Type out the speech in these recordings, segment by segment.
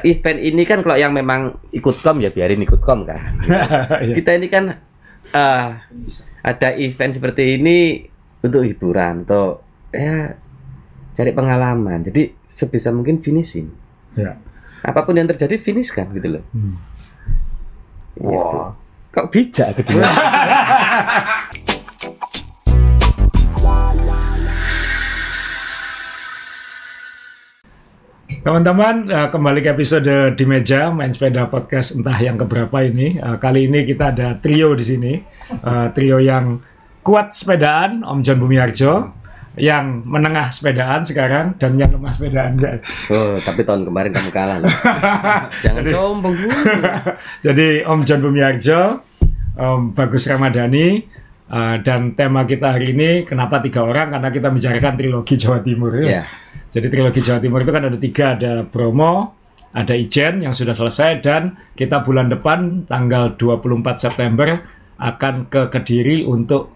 Event ini kan kalau yang memang ikut kom ya biarin ikut kom kan. Kita ini kan ada event seperti ini untuk hiburan atau ya cari pengalaman. Jadi sebisa mungkin finishing. Ya. Apapun yang terjadi finish kan gitu loh. Wow. Kok bijak gitu. Teman-teman, kembali ke episode Di Meja Main Sepeda Podcast entah yang keberapa ini. Kali ini kita ada trio di sini. Trio yang kuat sepedaan, Om John Bumiarjo, yang menengah sepedaan sekarang, dan yang lemah sepedaan. Oh, tapi tahun kemarin kamu kalah loh. Jangan sombong. Jadi Om John Bumiarjo, Om Bagus Ramadhani, dan tema kita hari ini kenapa 3 orang? Karena kita bicarakan trilogi Jawa Timur. Ya. Jadi trilogi Jawa Timur itu kan ada 3, ada Bromo, ada Ijen yang sudah selesai, dan kita bulan depan tanggal 24 September akan ke Kediri untuk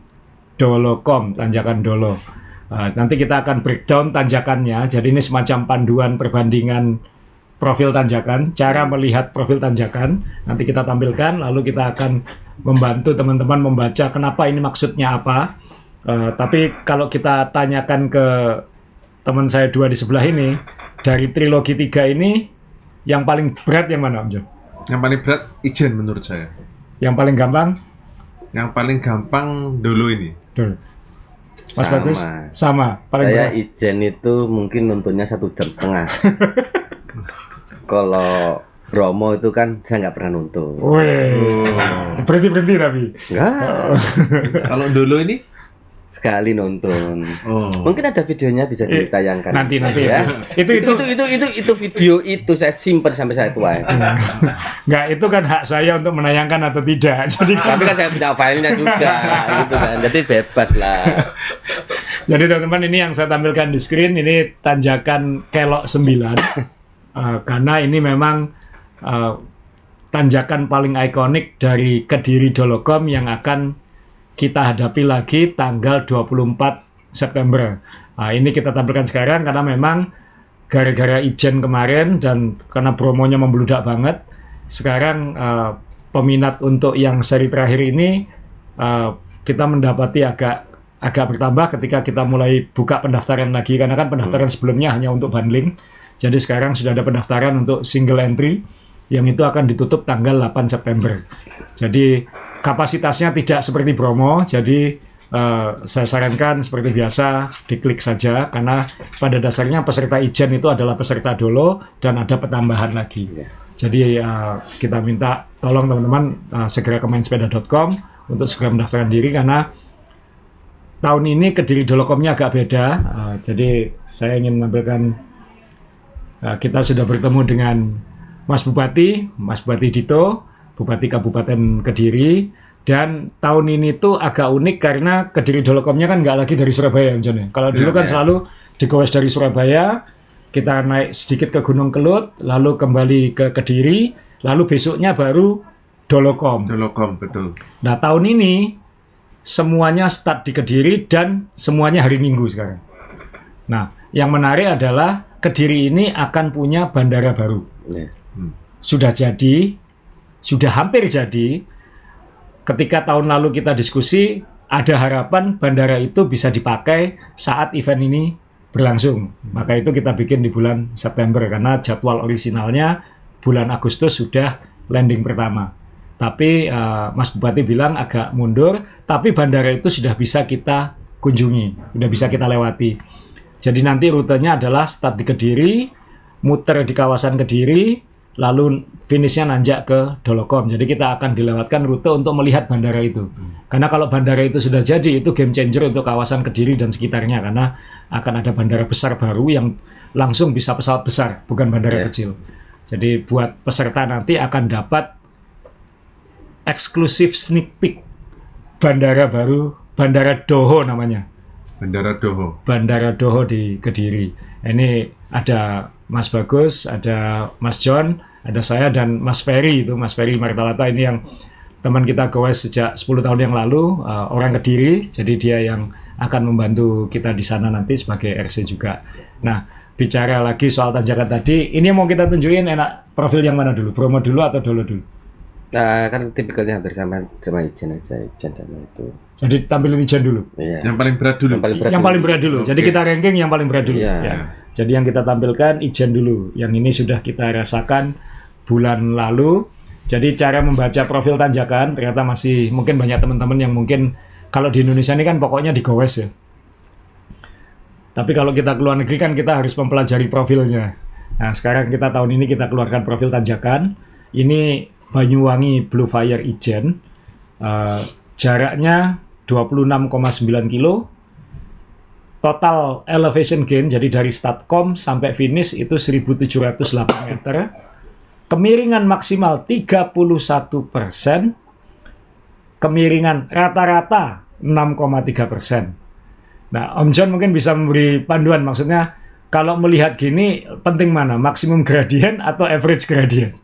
Dolokom, tanjakan Dolo. Nanti kita akan breakdown tanjakannya, jadi ini semacam panduan perbandingan profil tanjakan, cara melihat profil tanjakan, nanti kita tampilkan, lalu kita akan membantu teman-teman membaca kenapa ini maksudnya apa. Tapi kalau kita tanyakan ke teman saya 2 di sebelah ini, dari trilogi 3 ini, yang paling berat yang mana, Om John? Yang paling berat Ijen menurut saya. Yang paling gampang? Yang paling gampang Dolo ini. Dulu. Mas Sama. Bagus? Sama. Paling Saya berat. Ijen itu mungkin nontonnya 1,5 jam. Kalau Bromo itu kan saya nggak pernah nonton. Wih, berhenti tapi. Enggak. Kalau Dolo ini? Sekali nonton. Oh. Mungkin ada videonya bisa ditayangkan. Nanti ya. Itu video itu saya simpan sampai saya tua. Nggak, itu kan hak saya untuk menayangkan atau tidak. Jadi Tapi kan saya punya filenya juga, gitu kan. Jadi bebas lah. Jadi teman-teman, ini yang saya tampilkan di screen ini tanjakan Kelok 9. Karena ini memang tanjakan paling ikonik dari Kediri Dolokom yang akan kita hadapi lagi tanggal 24 September. Ini kita tampilkan sekarang karena memang gara-gara Ijen kemarin dan karena promonya membludak banget, sekarang peminat untuk yang seri terakhir ini kita mendapati agak bertambah ketika kita mulai buka pendaftaran lagi, karena kan pendaftaran sebelumnya hanya untuk bundling. Jadi sekarang sudah ada pendaftaran untuk single entry yang itu akan ditutup tanggal 8 September. Jadi kapasitasnya tidak seperti Bromo, jadi saya sarankan seperti biasa diklik saja, karena pada dasarnya peserta Ijen itu adalah peserta Dolo dan ada pertambahan lagi. Jadi kita minta tolong teman-teman segera ke mainsepeda.com untuk segera mendaftarkan diri, karena tahun ini Kediri Dolokomnya agak beda. Jadi saya ingin menampilkan kita sudah bertemu dengan Mas Bupati Dito, Bupati Kabupaten Kediri, dan tahun ini tuh agak unik karena Kediri Dolokomnya kan nggak lagi dari Surabaya, John. Kalau dulu kan selalu digowes dari Surabaya, kita naik sedikit ke Gunung Kelut, lalu kembali ke Kediri, lalu besoknya baru Dolokom. Dolokom, betul. Nah, tahun ini semuanya start di Kediri dan semuanya hari Minggu sekarang. Nah, yang menarik adalah Kediri ini akan punya bandara baru. Sudah jadi, sudah hampir jadi. Ketika tahun lalu kita diskusi, ada harapan bandara itu bisa dipakai saat event ini berlangsung. Maka itu kita bikin di bulan September, karena jadwal orisinalnya bulan Agustus sudah landing pertama. Tapi Mas Bupati bilang agak mundur, tapi bandara itu sudah bisa kita kunjungi, sudah bisa kita lewati. Jadi nanti rutenya adalah start di Kediri, muter di kawasan Kediri, lalu finishnya nanjak ke Dolokom. Jadi kita akan dilewatkan rute untuk melihat bandara itu. Karena kalau bandara itu sudah jadi, itu game changer untuk kawasan Kediri dan sekitarnya, karena akan ada bandara besar baru yang langsung bisa pesawat besar, bukan bandara kecil. Jadi buat peserta nanti akan dapat eksklusif sneak peek bandara baru, Bandara Doho namanya. Bandara Doho di Kediri. Ini ada Mas Bagus, ada Mas John, ada saya, dan Mas Ferry, itu Mas Ferry Martalata, ini yang teman kita gowes sejak 10 tahun yang lalu, orang Kediri, jadi dia yang akan membantu kita di sana nanti sebagai RC juga. Nah, bicara lagi soal tanjakan tadi. Ini yang mau kita tunjukin enak profil yang mana dulu? Bromo dulu atau Dolo dulu? Kan tipikalnya hampir sama Ijen aja, Ijen sama itu. Jadi tampilin Ijen dulu. Iya. Yang paling berat dulu. Yang paling berat dulu. Jadi Oke. kita ranking yang paling berat dulu. Iya. Ya. Jadi yang kita tampilkan Ijen dulu. Yang ini sudah kita rasakan bulan lalu. Jadi cara membaca profil tanjakan ternyata masih mungkin banyak teman-teman yang mungkin kalau di Indonesia ini kan pokoknya digowes ya. Tapi kalau kita keluar negeri kan kita harus mempelajari profilnya. Nah sekarang kita tahun ini kita keluarkan profil tanjakan. Ini Banyuwangi Blue Fire Ijen. Jaraknya 26,9 kilo. Total elevation gain jadi dari startcom sampai finish itu 1.708 meter. Kemiringan maksimal 31%, kemiringan rata-rata 6,3%. Nah, Om John mungkin bisa memberi panduan, maksudnya kalau melihat gini penting mana, maksimum gradient atau average gradient?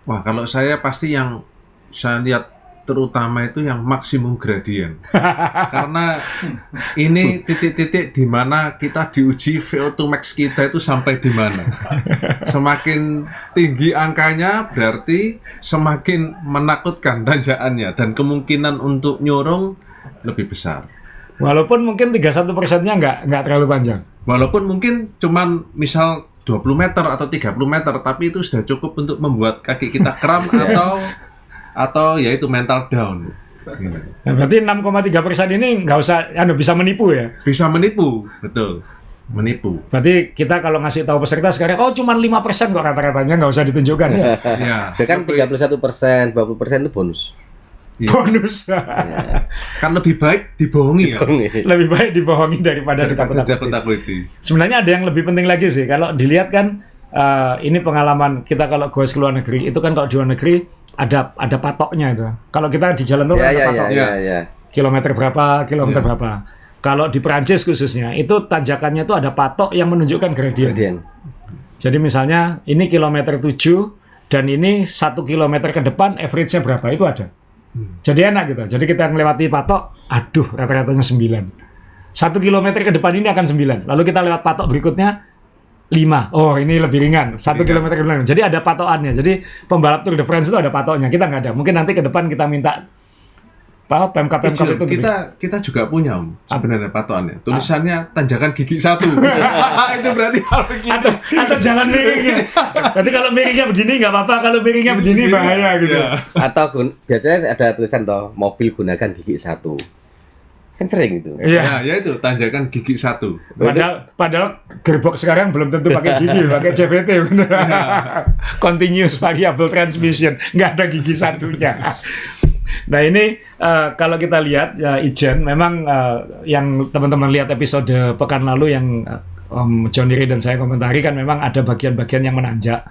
Wah, kalau saya pasti yang saya lihat terutama itu yang maksimum gradient. Karena ini titik-titik di mana kita diuji VO2 max kita itu sampai di mana. Semakin tinggi angkanya berarti semakin menakutkan tanjakannya dan kemungkinan untuk nyorong lebih besar. Walaupun mungkin 31%-nya nggak terlalu panjang. Walaupun mungkin cuman misal 20 meter atau 30 meter, tapi itu sudah cukup untuk membuat kaki kita kram atau yaitu mental down. Nah, berarti 6,3% ini nggak usah, bisa menipu ya? Bisa menipu, betul. Menipu. Berarti kita kalau ngasih tahu peserta sekarang, oh cuma 5% kok rata-ratanya, nggak usah ditunjukkan ya? Ya, Itu kan 31%, 20% itu bonus. Bonus. Ya. kan lebih baik dibohongi ya. Lebih baik dibohongi daripada ditakut-takuti. Ditakut-takuti. Sebenarnya ada yang lebih penting lagi sih. Kalau dilihat kan, ini pengalaman kita kalau goes ke luar negeri, itu kan kalau di luar negeri ada patoknya itu. Kalau kita di jalan tol kan ada patoknya. Ya. Kilometer berapa, kilometer berapa. Kalau di Perancis khususnya, itu tanjakannya itu ada patok yang menunjukkan gradient. Jadi misalnya ini kilometer 7 dan ini 1 kilometer ke depan average-nya berapa, itu ada. Jadi enak gitu. Jadi kita melewati patok, aduh rata-ratanya 9. 1 kilometer ke depan ini akan 9. Lalu kita lewat patok berikutnya 5. Oh, ini lebih ringan. 1 kilometer ke depan. Jadi ada patokannya. Jadi pembalap Tour de France itu ada patoknya. Kita nggak ada. Mungkin nanti ke depan kita minta Pemkap itu kita juga punya sebenarnya patokannya. Tulisannya tanjakan gigi 1. Itu berarti kalau gitu. atau jalan miringnya. Berarti kalau miringnya begini nggak apa-apa, kalau miringnya begini bahaya gitu. Ya. Atau biasanya ada tulisan toh, mobil gunakan gigi 1. Kan sering itu. Iya. Ya itu tanjakan gigi 1. Padahal gearbox sekarang belum tentu pakai gigi, pakai CVT. Continuous variable transmission, nggak ada gigi satunya. Nah ini kalau kita lihat ya Ijen, memang yang teman-teman lihat episode pekan lalu yang Om John Iri dan saya komentari kan memang ada bagian-bagian yang menanjak.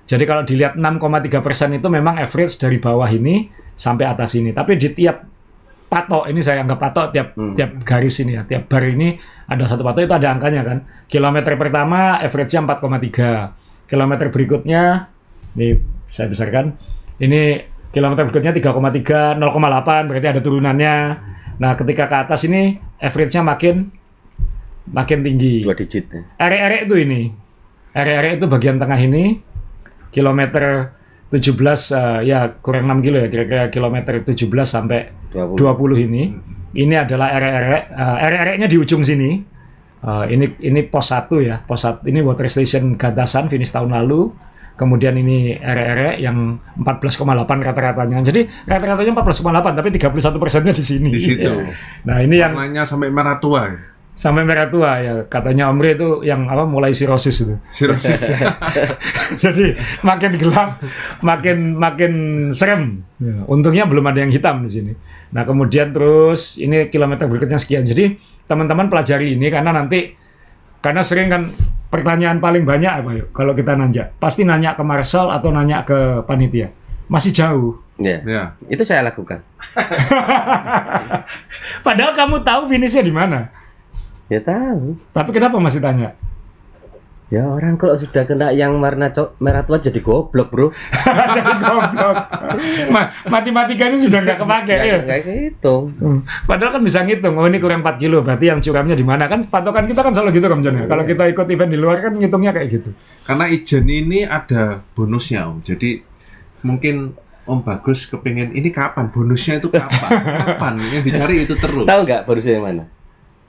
Jadi kalau dilihat 6,3% itu memang average dari bawah ini sampai atas ini. Tapi di tiap patok, ini saya anggap patok tiap garis ini ya, tiap bar ini ada satu patok itu ada angkanya kan. Kilometer pertama average-nya 4,3. Kilometer berikutnya, ini saya besarkan, ini kilometer berikutnya 3,3, 0,8 berarti ada turunannya. Nah, ketika ke atas ini average-nya makin tinggi. 2 digit. Area-area itu ini. Area-area itu bagian tengah ini. Kilometer 17 ya kurang 6 kilo ya, kira-kira kilometer 17 sampai 20 ini. Ini adalah area-area-nya di ujung sini. Ini pos 1 ya. Pos 1 ini water station Gantasan finish tahun lalu. Kemudian ini area yang 14,8 rata-ratanya. Jadi rata-ratanya 14,8 tapi 31%-nya di sini. Di situ. Nah, ini yang warnanya sampai merah tua. sampai merah tua ya. Katanya Omri itu yang mulai sirosis itu. Sirosis. Jadi makin gelap, makin serem. Ya, untungnya belum ada yang hitam di sini. Nah, kemudian terus ini kilometer berikutnya sekian. Jadi teman-teman pelajari ini karena sering kan pertanyaan paling banyak apa yuk kalau kita nanjak? Pasti nanya ke marshal atau nanya ke panitia. Masih jauh. Ya. Itu saya lakukan. Padahal kamu tahu finishnya di mana. Ya tahu. Tapi kenapa masih tanya? Ya orang kalau sudah kena yang warna merah tua jadi goblok, Bro. Jadi goblok. Matematikanya sudah nggak kepake ya. Nggak kehitung. Padahal kan bisa ngitung, oh ini kurang 4 kilo, berarti yang curamnya di mana? Kan patokan kita kan selalu gitu Om Jon ya. Kalau kita ikut event di luar kan ngitungnya kayak gitu. Karena Ijen ini ada bonusnya Om. Jadi mungkin Om Bagus kepingin ini kapan? Bonusnya itu kapan? Kapan? Yang dicari itu terus. Tahu nggak bonusnya yang mana?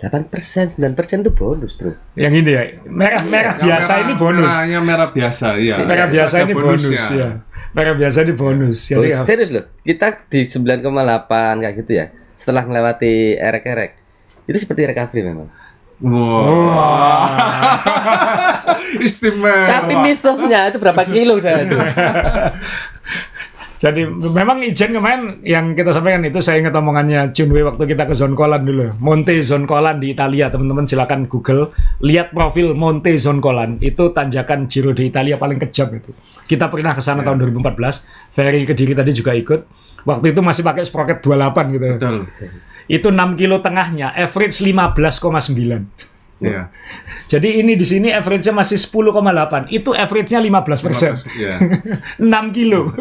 8%, 9% itu bonus, Bro. Yang ini ya, merah biasa ini bonus. Merahnya merah biasa, iya. Merah biasa Ada ini bonusnya. bonus ya. Merah biasa ini bonus. Jadi Oh, serius loh, kita di 9,8 kayak gitu ya. Setelah melewati erek-erek, itu seperti recovery memang. Wow. Istimewa. Tapi misonya itu berapa kilo saya itu? Jadi memang Ijen kemarin yang kita sampaikan itu saya ingat omongannya Junwei waktu kita ke Zoncolan dulu. Monte Zoncolan di Italia, teman-teman silakan Google, lihat profil Monte Zoncolan. Itu tanjakan Giro di Italia paling kejam itu. Kita pernah ke sana tahun 2014. Ferry Kediri tadi juga ikut. Waktu itu masih pakai sprocket 28 gitu. Betul. Itu 6 kilo tengahnya, average 15,9. Iya. Jadi ini di sini average-nya masih 10,8. Itu average-nya 15%. Iya. 6 kilo.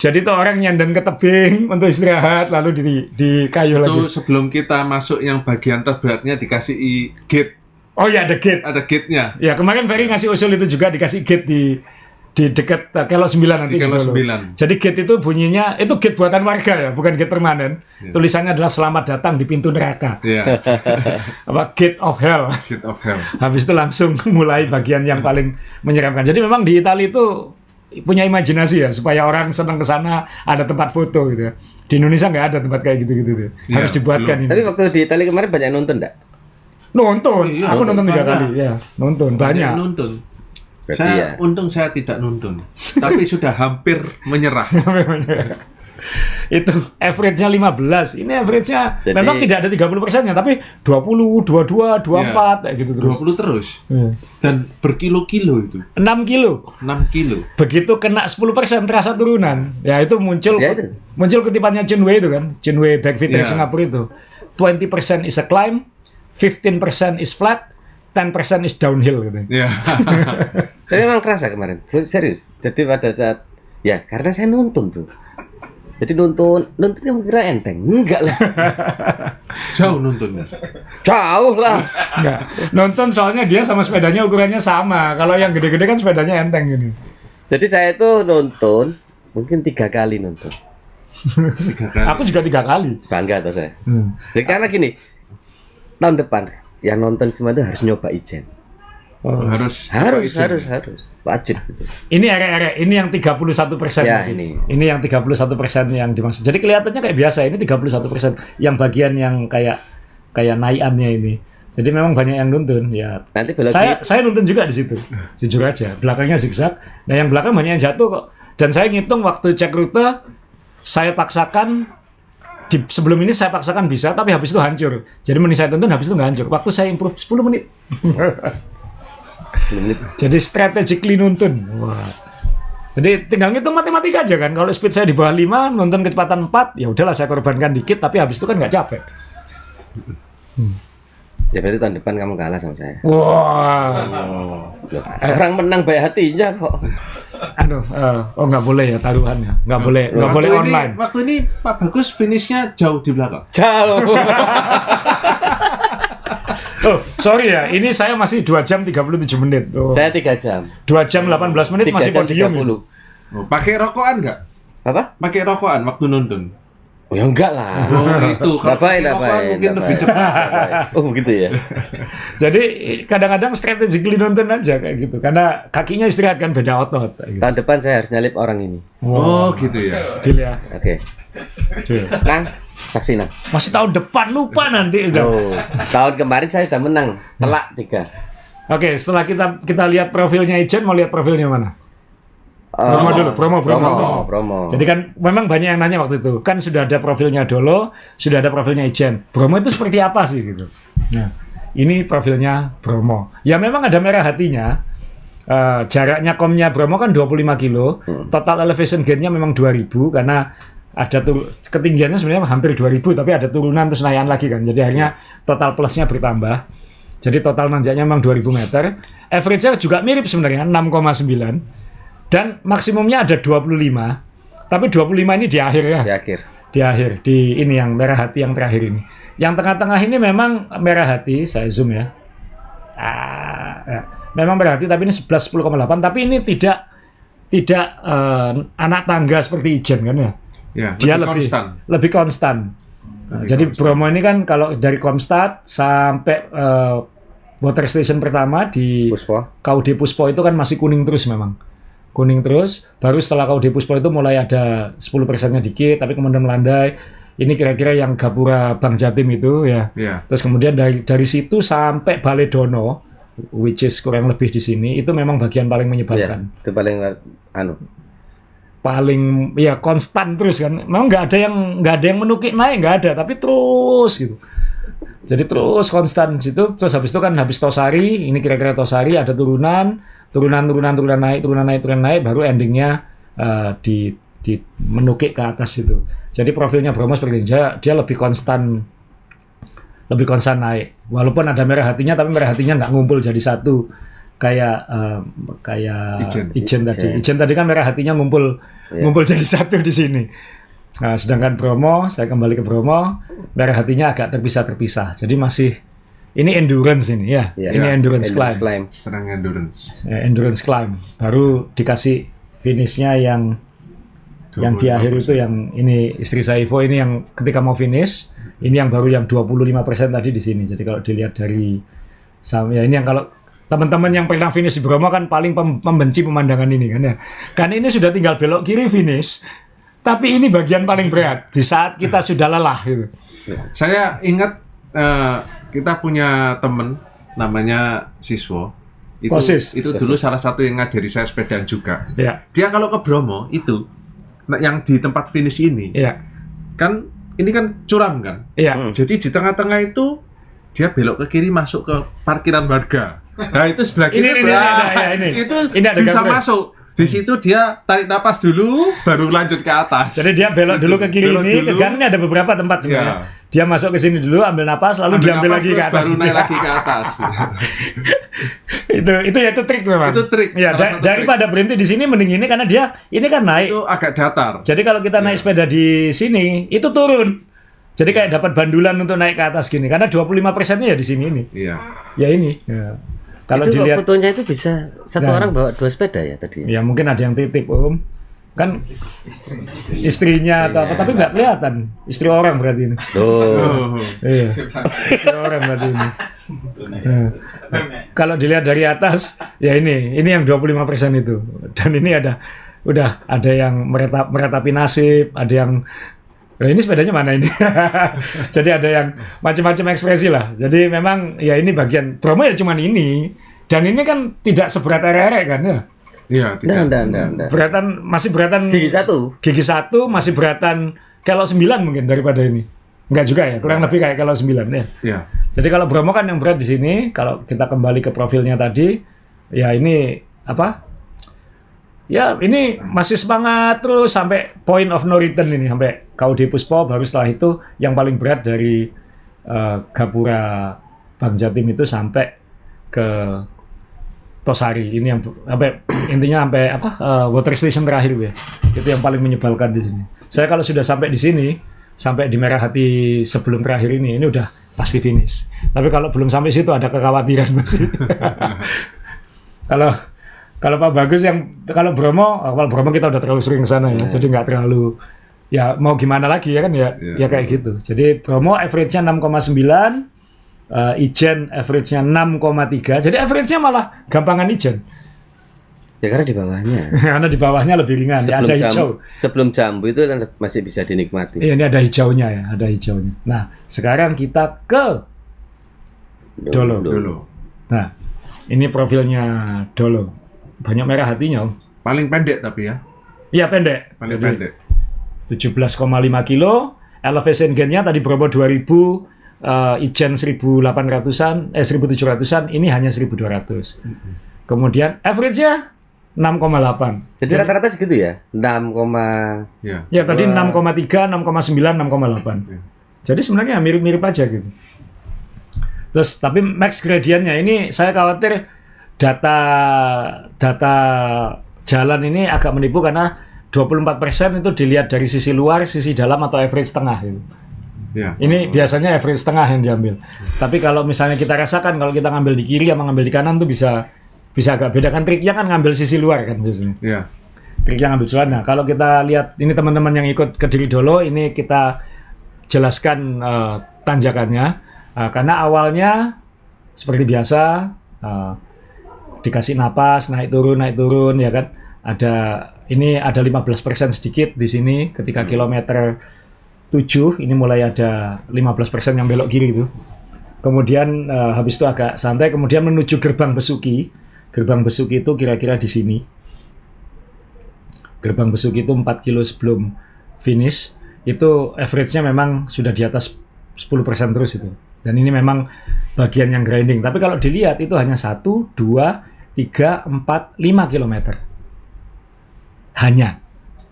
Jadi itu orang nyandang ke tebing untuk istirahat lalu di kayu Itu lagi. sebelum kita masuk yang bagian terberatnya dikasih gate. Oh ya, ada gate. Ada gate-nya. Ya, kemarin Ferry ngasih usul itu juga dikasih gate di dekat Kelo 9 nanti. Di Kelo gitu loh. 9. Jadi gate itu bunyinya, itu gate buatan warga ya, bukan gate permanen. Ya. Tulisannya adalah selamat datang di pintu neraka. Iya. Apa Gate of Hell. Gate of Hell. Habis itu langsung mulai bagian yang paling menyeramkan. Jadi memang di Italia itu punya imajinasi ya, supaya orang senang ke sana, ada tempat foto gitu ya. Di Indonesia nggak ada tempat kayak gitu-gitu tuh. Iya, Harus dibuatkan belum. ini. Tapi waktu di Italia kemarin banyak nonton enggak? Nonton, Iya, aku nonton 3 banyak. kali, ya nonton banyak. Nonton. Berarti Saya ya. untung saya tidak nonton. Tapi sudah hampir menyerah. Itu average-nya 15. Ini average-nya Jadi- memang tidak ada 30%-nya, tapi 20, 22, 24 kayak gitu terus. 20 terus. Iya. Dan berkilo-kilo itu. 6 kilo. 6 kilo. Begitu kena 10% terasa turunan. Ya itu muncul Ya, itu. muncul kutipannya Junwei itu kan. Junwei backfit dari Ya. Singapura itu. 20% is a climb, 15% is flat, 10% is downhill gitu. Ya. Tapi memang kerasa kemarin, serius. Jadi pada saat, ya karena saya nonton, Bro. Jadi nontonnya kira enteng, enggak lah, Jauh nontonnya. jauh lah. Enggak. Nonton soalnya dia sama sepedanya ukurannya sama. Kalau yang gede-gede kan sepedanya enteng gini. Jadi saya itu nonton, mungkin 3 kali nonton. 3 kali. Aku juga 3 kali. Bangga tuh saya. Hmm. Jadi karena gini, tahun depan yang nonton semua itu harus nyoba Ijen. harus Harus, wajib. Gitu. Ini area-area, ini yang 31%. Ya, tadi. ini. Ini yang 31% yang dimaksud. Jadi kelihatannya kayak biasa, ini 31%. Yang bagian yang kayak naikannya ini. Jadi memang banyak yang nonton ya. Nanti belok Saya nonton juga di situ. Jujur aja. Belakangnya zigzag. Nah, yang belakang banyak yang jatuh kok. Dan saya ngitung waktu cek rute, saya paksakan sebelum ini saya paksakan bisa, tapi habis itu hancur. Jadi menit saya tonton, habis itu nggak hancur. Waktu saya improve 10 menit. 10 menit. Jadi strategically nonton. Wah. Jadi tinggal ngitung matematika aja kan. Kalau speed saya di bawah 5, nonton kecepatan 4, ya udahlah saya korbankan dikit, tapi habis itu kan nggak capek. Ya berarti tahun depan kamu kalah sama saya. Wah. Loh, orang menang baik hatinya kok. Nggak boleh ya taruhannya. Nggak boleh online. Waktu ini Pak Bagus finishnya jauh di belakang. Jauh. Oh, sorry ya. Ini saya masih 2 jam 37 menit. Oh. Saya 3 jam. 2 jam 18 menit 3 masih jam podium. 30. Oh, pakai rokokan nggak? Apa? Pakai rokokan waktu nonton. Oh ya enggak lah. Oh, itu. Kalau pakai Enggak rokokan baik, mungkin enggak lebih baik. cepat. Oh begitu ya. Jadi kadang-kadang strategically nonton aja kayak gitu. Karena kakinya istirahat kan beda otot. Gitu. Tahun depan saya harus nyalip orang ini. Oh, gitu ya. Deal ya. Oke. Deal. Nang, saksi Nang. Masih tahun depan lupa nanti. Oh, tahun kemarin saya sudah menang. Telak 3. Oke, setelah kita lihat profilnya Ijen, mau lihat profilnya mana? Promo dulu, promo. Jadi kan memang banyak yang nanya waktu itu. Kan sudah ada profilnya Dolo, sudah ada profilnya Ijen. Bromo itu seperti apa sih gitu? Nah, ini profilnya Bromo. Ya memang ada merah hatinya. Jaraknya komnya Bromo kan 25 kilo. Total elevation gain-nya memang 2000 karena ada ketinggiannya sebenarnya hampir 2000 tapi ada turunan terus naikan lagi kan. Jadi akhirnya total plusnya bertambah. Jadi total nanjaknya memang 2000 meter. Average-nya juga mirip sebenarnya 6,9 dan maksimumnya ada 25. Tapi 25 ini di akhir ya. Di akhir di ini yang merah hati yang terakhir ini. Yang tengah-tengah ini memang merah hati, saya zoom ya. Ya. Memang merah hati tapi ini 11 10,8 tapi ini tidak anak tangga seperti Ijen kan ya. Ya, Dia lebih konstan. Nah, jadi Bromo ini kan kalau dari Komstad sampai water station pertama di KUD Puspo itu kan masih kuning terus memang. Kuning terus, baru setelah KUD Puspo itu mulai ada 10%-nya dikit, tapi kemudian melandai. Ini kira-kira yang Gapura Bank Jatim itu ya. Terus kemudian dari situ sampai Baledono, which is kurang lebih di sini, itu memang bagian paling menyebalkan. Itu paling ya konstan terus kan. Memang nggak ada yang menukik naik, nggak ada, tapi terus gitu. Jadi terus konstan situ. Terus habis itu kan habis Tosari, ini kira-kira Tosari ada turunan naik, baru endingnya di menukik ke atas itu. Jadi profilnya Bromo seperti ini, dia lebih konstan naik. Walaupun ada merah hatinya, tapi merah hatinya nggak ngumpul jadi satu kayak Ijen tadi. Ijen tadi kan merah hatinya ngumpul jadi satu di sini. Nah, sedangkan Bromo, saya kembali ke Bromo, merah hatinya agak terpisah. Jadi masih ini endurance ini ya. Ini endurance climb. Serang endurance. Endurance climb. Baru dikasih finishnya yang di akhir itu yang ini istri saya Ivo ini yang ketika mau finish, ini yang baru yang 25% tadi di sini. Jadi kalau dilihat dari ya ini yang kalau teman-teman yang pernah finish di Bromo kan paling membenci pemandangan ini kan ya. Kan ini sudah tinggal belok kiri finish. Tapi ini bagian paling berat di saat kita sudah lelah gitu. Saya ingat kita punya teman namanya Siswo. Itu dulu salah satu yang ngajari saya sepedaan juga. Ya. Dia kalau ke Bromo itu yang di tempat finish ini. Ya. Kan ini kan curam kan? Iya. Jadi di tengah-tengah itu dia belok ke kiri masuk ke parkiran warga. Nah, itu sebelah kiri itu bisa masuk. Di situ dia tarik napas dulu, baru lanjut ke atas. Jadi dia belok dulu ke kiri ke gang ini ada beberapa tempat sebenarnya. Dia masuk ke sini dulu, ambil napas, lalu diambil lagi ke atas. Baru naik lagi ke atas. itu trik memang. Itu trik. Ya, daripada berhenti di sini mending ini karena dia ini kan naik. Itu agak datar. Jadi kalau kita naik sepeda di sini, itu turun. Jadi kayak dapat bandulan untuk naik ke atas gini. Karena 25%-nya ya di sini ini. Iya. Ya ini. Ya. Kalau itu dilihat fotonya itu bisa satu orang bawa 2 sepeda ya tadi. Ya mungkin ada yang titip Om. Kan istrinya atau apa tapi nggak kelihatan. Istri orang berarti ini. Iya. Istri orang berarti ini. Kalau dilihat dari atas ya ini yang 25% itu. Dan ini udah ada yang meratapi nasib, ada yang ini sepedanya mana ini? Jadi ada yang macam-macam ekspresi lah. Jadi memang ya ini bagian Bromo ya cuman ini. Dan ini kan tidak seberat erek kan ya? Iya, tidak. Masih beratan Gigi 1 masih beratan kalau 9 mungkin daripada ini. Enggak juga ya, kurang lebih kayak kalau 9 ya. Iya. Jadi kalau Bromo kan yang berat di sini, kalau kita kembali ke profilnya tadi, ya ini apa? Ya ini masih semangat terus sampai point of no return ini sampai KUD Puspo, baru setelah itu yang paling berat dari Gapura Bank Jatim itu sampai ke Tosari ini yang intinya sampai water station terakhir ya. Itu yang paling menyebalkan di sini. Saya kalau sudah sampai di sini, sampai di merah hati sebelum terakhir ini udah pasti finish. Tapi kalau belum sampai situ ada kekhawatiran masih. Kalau Pak Bagus kalau Bromo kita udah terlalu sering ke sana ya. Jadi nggak terlalu ya mau gimana lagi ya kan ya kayak gitu. Jadi Bromo average-nya 6,9. Ijen average-nya 6,3. Jadi average-nya malah gampangan Ijen. Ya karena di bawahnya. Karena di bawahnya lebih ringan. Ya, ada hijau. Sebelum Jambu itu masih bisa dinikmati. Iya, ini ada hijaunya ya, ada hijaunya. Nah, sekarang kita ke Dolo. Nah, ini profilnya Dolo. Banyak merah hatinya, Om. Paling pendek tapi ya. Iya, pendek. Paling pendek. 17,5 kilo. Elevation gain-nya tadi Bromo 2000. Ijen 1800-an, 1700-an, ini hanya 1200. Kemudian average-nya 6,8. Jadi rata-rata segitu ya? 6, ya tadi 6,3, 6,9, 6,8. Jadi sebenarnya mirip-mirip aja gitu. Terus tapi max gradientnya ini saya khawatir data jalan ini agak menipu karena 24% itu dilihat dari sisi luar, sisi dalam atau average tengah gitu. Ya. Ini biasanya average tengah yang diambil. Tapi kalau misalnya kita rasakan kalau kita ngambil di kiri sama ngambil di kanan tuh bisa agak beda kan, triknya kan ngambil sisi luar kan biasanya. Ya. Triknya ngambil sisi luar. Nah, kalau kita lihat ini teman-teman yang ikut ke Diri Dolo, ini kita jelaskan tanjakannya. Karena awalnya seperti biasa dikasih napas naik turun ya kan. Ada 15% sedikit di sini ketika kilometer 7 ini mulai ada 15% yang belok kiri itu. Kemudian habis itu agak santai, kemudian menuju Gerbang Besuki. Gerbang Besuki itu kira-kira di sini. Gerbang Besuki itu 4 kilo sebelum finish. Itu average-nya memang sudah di atas 10% terus itu. Dan ini memang bagian yang grinding. Tapi kalau dilihat itu hanya 1, 2, 3, 4, 5 kilometer. Hanya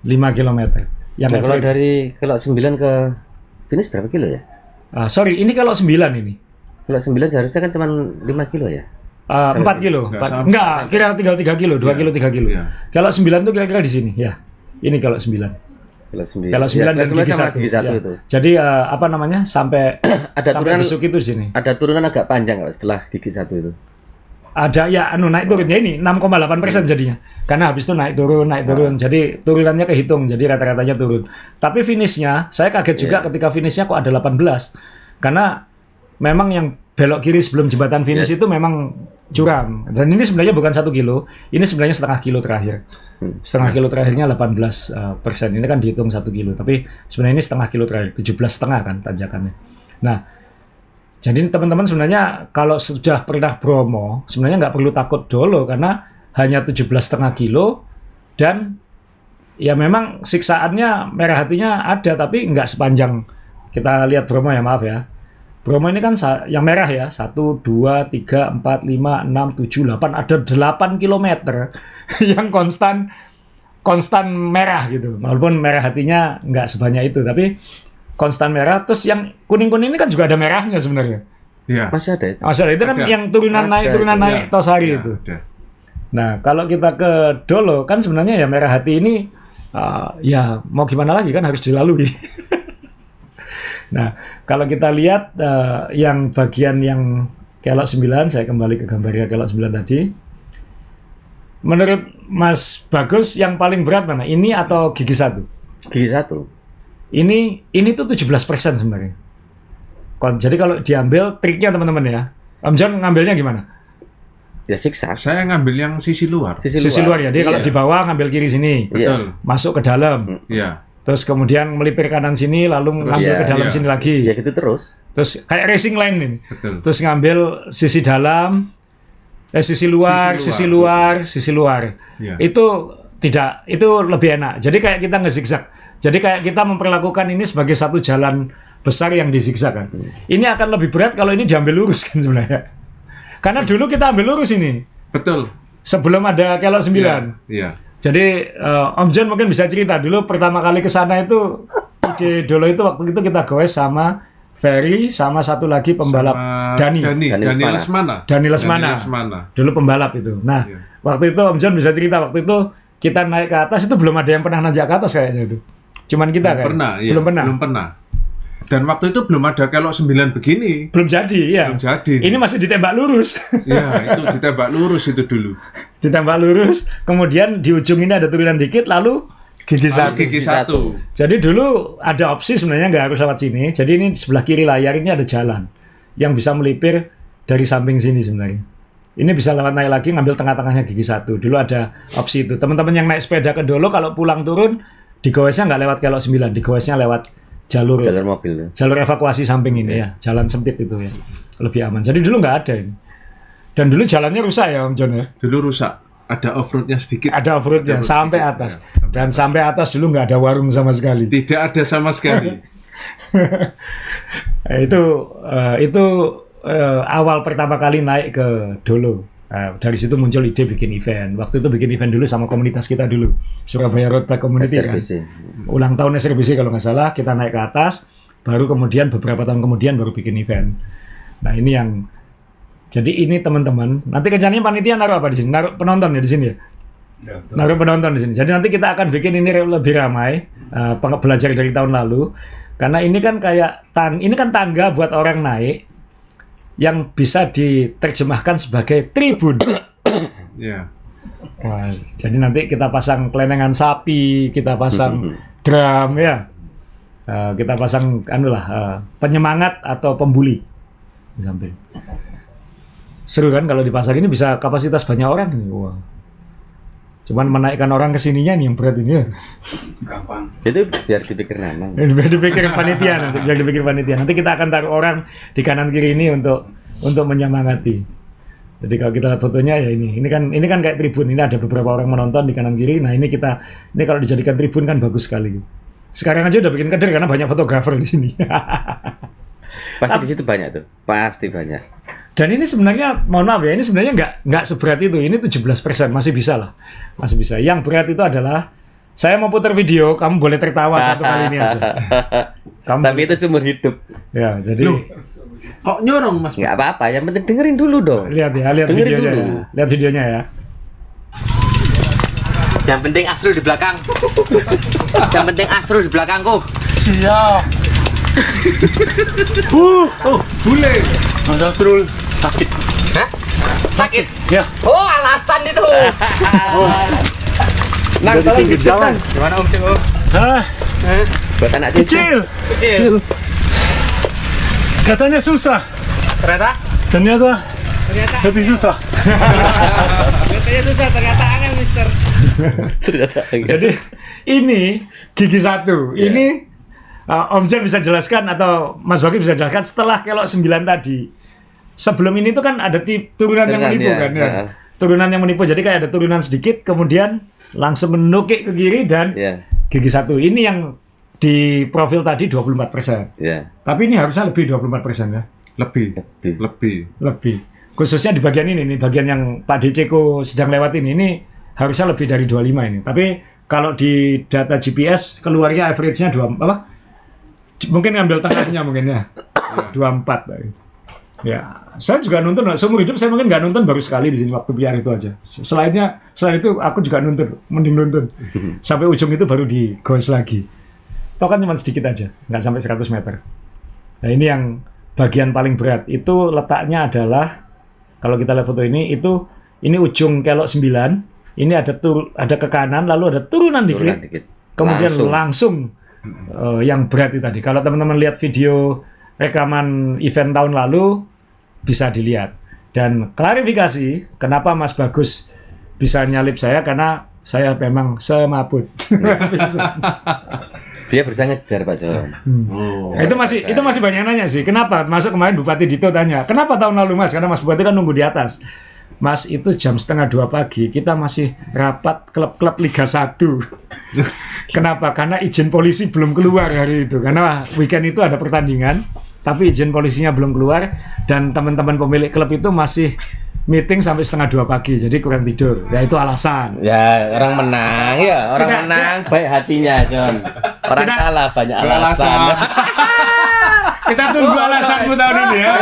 5 kilometer. Nah, kalau dari kelok 9 ke finish berapa kilo ya? Sorry, ini kalau 9 ini. Kelok 9 seharusnya kan cuma 5 kilo ya? 4 kilo. Enggak, kira tinggal 3 kilo, 2 kilo, 3 kilo. Ya. Kalau 9 itu kira-kira di sini, ya. Ini kalau 9. Kelok 9. Kalau 9 dan gigi 1 ya. itu. Jadi sampai ada sampai turunan besuk itu di sini. Ada turunan agak panjang nggak setelah gigi 1 itu? Ada ya naik turunnya ini 6,8% jadinya. Karena habis itu naik turun. Jadi turunannya kehitung. Jadi rata-ratanya turun. Tapi finishnya saya kaget juga ketika finishnya kok ada 18. Karena memang yang belok kiri sebelum jembatan finish itu memang curam. Dan ini sebenarnya bukan 1 kilo. Ini sebenarnya setengah kilo terakhir. Setengah kilo terakhirnya 18%. Ini kan dihitung 1 kilo. Tapi sebenarnya ini setengah kilo terakhir. 17,5 kan tanjakannya. Nah, jadi teman-teman sebenarnya kalau sudah pernah Bromo, sebenarnya nggak perlu takut dolo karena hanya 17,5 kilo dan ya memang siksaannya merah hatinya ada tapi nggak sepanjang kita lihat Bromo ya, maaf ya. Bromo ini kan yang merah ya, 1, 2, 3, 4, 5, 6, 7, 8, ada 8 kilometer yang konstan merah gitu. Walaupun merah hatinya nggak sebanyak itu, tapi konstan merah. Terus yang kuning-kuning ini kan juga ada merahnya sebenarnya. Iya. Masih ada itu. Masih ada. Itu kan Ada. yang turunan naik Tosari itu. Ada. Nah, kalau kita ke Dolo kan sebenarnya ya merah hati ini ya mau gimana lagi kan harus dilalui. Nah, kalau kita lihat yang bagian yang kelok 9, saya kembali ke gambarnya kelok 9 tadi. Menurut Mas Bagus yang paling berat mana? Ini atau gigi 1? Gigi 1. Ini tuh 17% sebenarnya. Jadi kalau diambil triknya teman-teman ya. Om John ngambilnya gimana? Ya siksa. Saya ngambil yang sisi luar. Sisi luar ya. Dia kalau Iya. di bawah ngambil kiri sini. Betul. Masuk ke dalam. Iya. Terus kemudian melipir kanan sini lalu ngambil ke dalam iya. sini lagi. Ya gitu terus. Terus kayak racing line ini. Betul. Terus ngambil sisi dalam, sisi luar. Iya. Itu lebih enak. Jadi kayak kita nge-zigzag. Jadi kayak kita memperlakukan ini sebagai satu jalan besar yang dizigzag kan. Ini akan lebih berat kalau ini diambil lurus kan sebenarnya. Karena dulu kita ambil lurus ini. Betul. Sebelum ada kelok 9. Iya. Jadi Om John mungkin bisa cerita dulu pertama kali ke sana itu di Dolo itu waktu itu kita goes sama Ferry sama satu lagi pembalap Dani Lesmana. Dulu pembalap itu. Nah, waktu itu Om John bisa cerita waktu itu kita naik ke atas itu belum ada yang pernah nanjak ke atas kayaknya itu. Cuman kita kan. Belum pernah. Dan waktu itu belum ada kelok 9 begini. Belum jadi, ya. Belum jadi. Ini masih ditembak lurus. Iya, itu ditembak lurus itu dulu. Ditembak lurus, kemudian di ujung ini ada turunan dikit, lalu gigi 1. Jadi dulu ada opsi sebenarnya nggak harus lewat sini. Jadi ini di sebelah kiri layar ini ada jalan yang bisa melipir dari samping sini sebenarnya. Ini bisa lewat naik lagi ngambil tengah-tengahnya gigi 1. Dulu ada opsi itu. Teman-teman yang naik sepeda ke Dolo kalau pulang turun digoesnya nggak lewat kelok 9, digoesnya lewat jalur mobil. Jalur evakuasi samping ini ya, jalan sempit itu ya. Lebih aman. Jadi dulu nggak ada ini. Dan dulu jalannya rusak ya Om John ya. Dulu rusak. Ada off-roadnya sedikit. Ada off-roadnya sampai atas. Dan sampai atas dulu nggak ada warung sama sekali. Tidak ada sama sekali. itu awal pertama kali naik ke Dolo. Dari situ muncul ide bikin event. Waktu itu bikin event dulu sama komunitas kita dulu, Surabaya Road Bike Community SRBC. kan. Ulang tahun SRBC kalau nggak salah, kita naik ke atas, baru kemudian beberapa tahun kemudian baru bikin event. Nah ini yang, jadi ini teman-teman, nanti rencananya panitia naruh apa di sini? Naruh penonton ya di sini ya? Naruh penonton di sini. Jadi nanti kita akan bikin ini lebih ramai, belajar dari tahun lalu. Karena ini kan kayak ini kan tangga buat orang naik yang bisa diterjemahkan sebagai tribun. Ya. Wah, jadi nanti kita pasang kelenengan sapi, kita pasang drum ya. Kita pasang penyemangat atau pembuli di samping. Seru kan kalau dipasang ini bisa kapasitas banyak orang. Wah. Cuman menaikkan orang kesininya nih yang berat ini ya. Gampang. Itu biar dipikir Nanang. Biar dipikir panitia nanti, biar dipikir panitia. Nanti kita akan taruh orang di kanan kiri ini untuk menyemangati. Jadi kalau kita lihat fotonya ya ini kan kayak tribun. Ini ada beberapa orang menonton di kanan kiri. Nah ini kalau dijadikan tribun kan bagus sekali. Sekarang aja udah bikin keder karena banyak fotografer di sini. Pasti di situ banyak tuh, pasti banyak. Dan ini sebenarnya, mohon maaf ya, ini sebenarnya nggak seberat itu. Ini 17%, masih bisa lah, masih bisa. Yang berat itu adalah saya mau putar video, kamu boleh tertawa satu kali ini aja. Tapi itu seumur hidup. Ya, jadi. Loh, kok nyorong Mas? Nggak apa-apa, yang penting dengerin dulu dong. Lihat videonya ya. Lihat videonya ya. Yang penting Asrul di belakang. Yang penting Asrul di belakangku. Siap. Bule. Mas Asrul sakit. Hah? Sakit? Ya. Oh, alasan itu. Nang, Udah di tolong pinggir disut, jalan. Nang. Gimana Om Cek? Hah? Buat anak Kecil. Kecil. Katanya susah. Ternyata Lebih susah. katanya susah, ternyata angin, Mister. Ternyata angin. Jadi ini gigi satu. Ya. Ini Om Jen bisa jelaskan atau Mas Bagi bisa jelaskan setelah kelok 9 tadi. Sebelum ini tuh kan ada turunan yang menipu ya. kan ya. Turunan yang menipu. Jadi kayak ada turunan sedikit kemudian langsung menukik ke kiri dan Ya. gigi satu. Ini yang di profil tadi 24%. Ya. Tapi ini harusnya lebih 24% ya. Lebih. Khususnya di bagian ini, bagian yang Pak Deceko sedang lewat ini harusnya lebih dari 25 ini. Tapi kalau di data GPS keluarnya average-nya mungkin ngambil tengahnya mungkin ya. 24. Ya, saya juga nonton. Seumur hidup saya mungkin nggak nonton, baru sekali di sini waktu biar itu aja. Selain itu aku juga nonton, mending nonton. Sampai ujung itu baru digoes lagi. Toh kan cuma sedikit aja, nggak sampai 100 meter. Nah ini yang bagian paling berat. Itu letaknya adalah, kalau kita lihat foto ini ujung kelok 9. Ini ada ke kanan, lalu ada turunan dikit. Kemudian langsung yang berat itu tadi. Kalau teman-teman lihat video rekaman event tahun lalu, bisa dilihat. Dan klarifikasi, kenapa Mas Bagus bisa nyalip saya, karena saya memang semaput. Dia bisa ngejar Pak Jon. Itu masih banyak nanya sih. Kenapa? Masuk kemarin Bupati Dito tanya, kenapa tahun lalu Mas? Karena Mas Bupati kan nunggu di atas. Mas, itu jam 1:30 pagi, kita masih rapat klub-klub Liga 1. Kenapa? Karena izin polisi belum keluar hari itu. Karena weekend itu ada pertandingan, tapi izin polisinya belum keluar, dan teman-teman pemilik klub itu masih meeting sampai 1:30 pagi, jadi kurang tidur. Ya itu alasan. Ya, orang menang ya, menang baik hatinya, Jon. Orang kalah banyak alasan. Kita tunggu alasanmu tahun ini ya.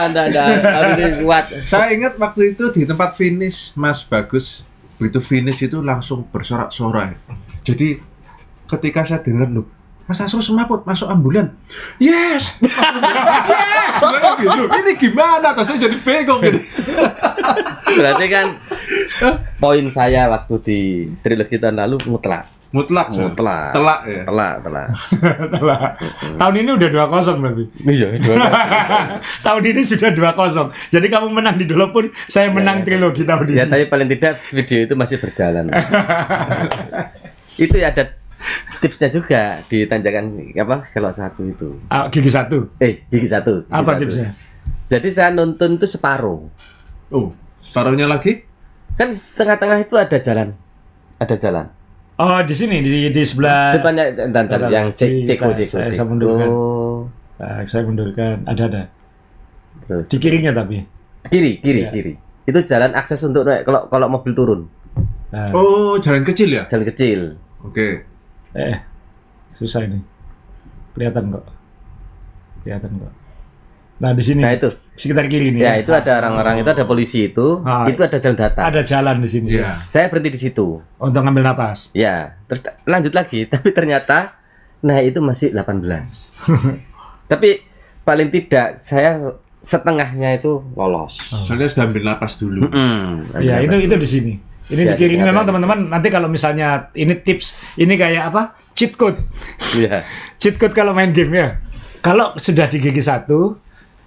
Enggak. Harus kuat. Saya ingat waktu itu di tempat finish Mas Bagus, begitu finish itu langsung bersorak-sorai. Jadi ketika saya dengar, loh, Mas Asrul semaput masuk ambulan. Yes. Gitu. Ini gimana? Terus saya jadi bingung gitu. Berarti kan poin saya waktu di trilogi tahun lalu mutlak. Telak ya. Telak. Tahun ini udah 2-0 berarti. Iya, 2-0. Tahun ini sudah 2-0. Jadi kamu menang di Dolo pun, saya menang trilogi tahun ini. Ya, tapi paling tidak video itu masih berjalan. Itu ya ada tipsnya juga di tanjakan kalau satu itu. Gigi satu. Gigi satu. Apa tipsnya? Jadi saya nonton itu separuh. Separuhnya lagi? Kan tengah-tengah itu ada jalan. Oh, di sini di sebelah depannya dan yang Ceko. Saya mundurkan. Saya mundurkan. Ada. Terus di kirinya tapi. Kiri. Itu jalan akses untuk naik kalau mobil turun. Jalan kecil ya? Jalan kecil. Oke. Susah ini. Kelihatan kok. Nah, di sini. Nah, itu. sekitar kiri nih. Ya, itu ada orang-orang, itu ada polisi itu ada jalan datar. Ada jalan di sini. Iya. Saya berhenti di situ. Untuk ngambil napas. Ya, terus lanjut lagi, tapi ternyata nah itu masih 18. Tapi paling tidak saya setengahnya itu lolos. Soalnya sudah ambil napas dulu. Ya, itu di sini. Ini Ya, di kiri. ya, Memang ya. teman-teman nanti kalau misalnya ini tips, ini kayak apa? Cheat code. Iya. Cheat code kalau main game ya. Kalau sudah di gigi 1,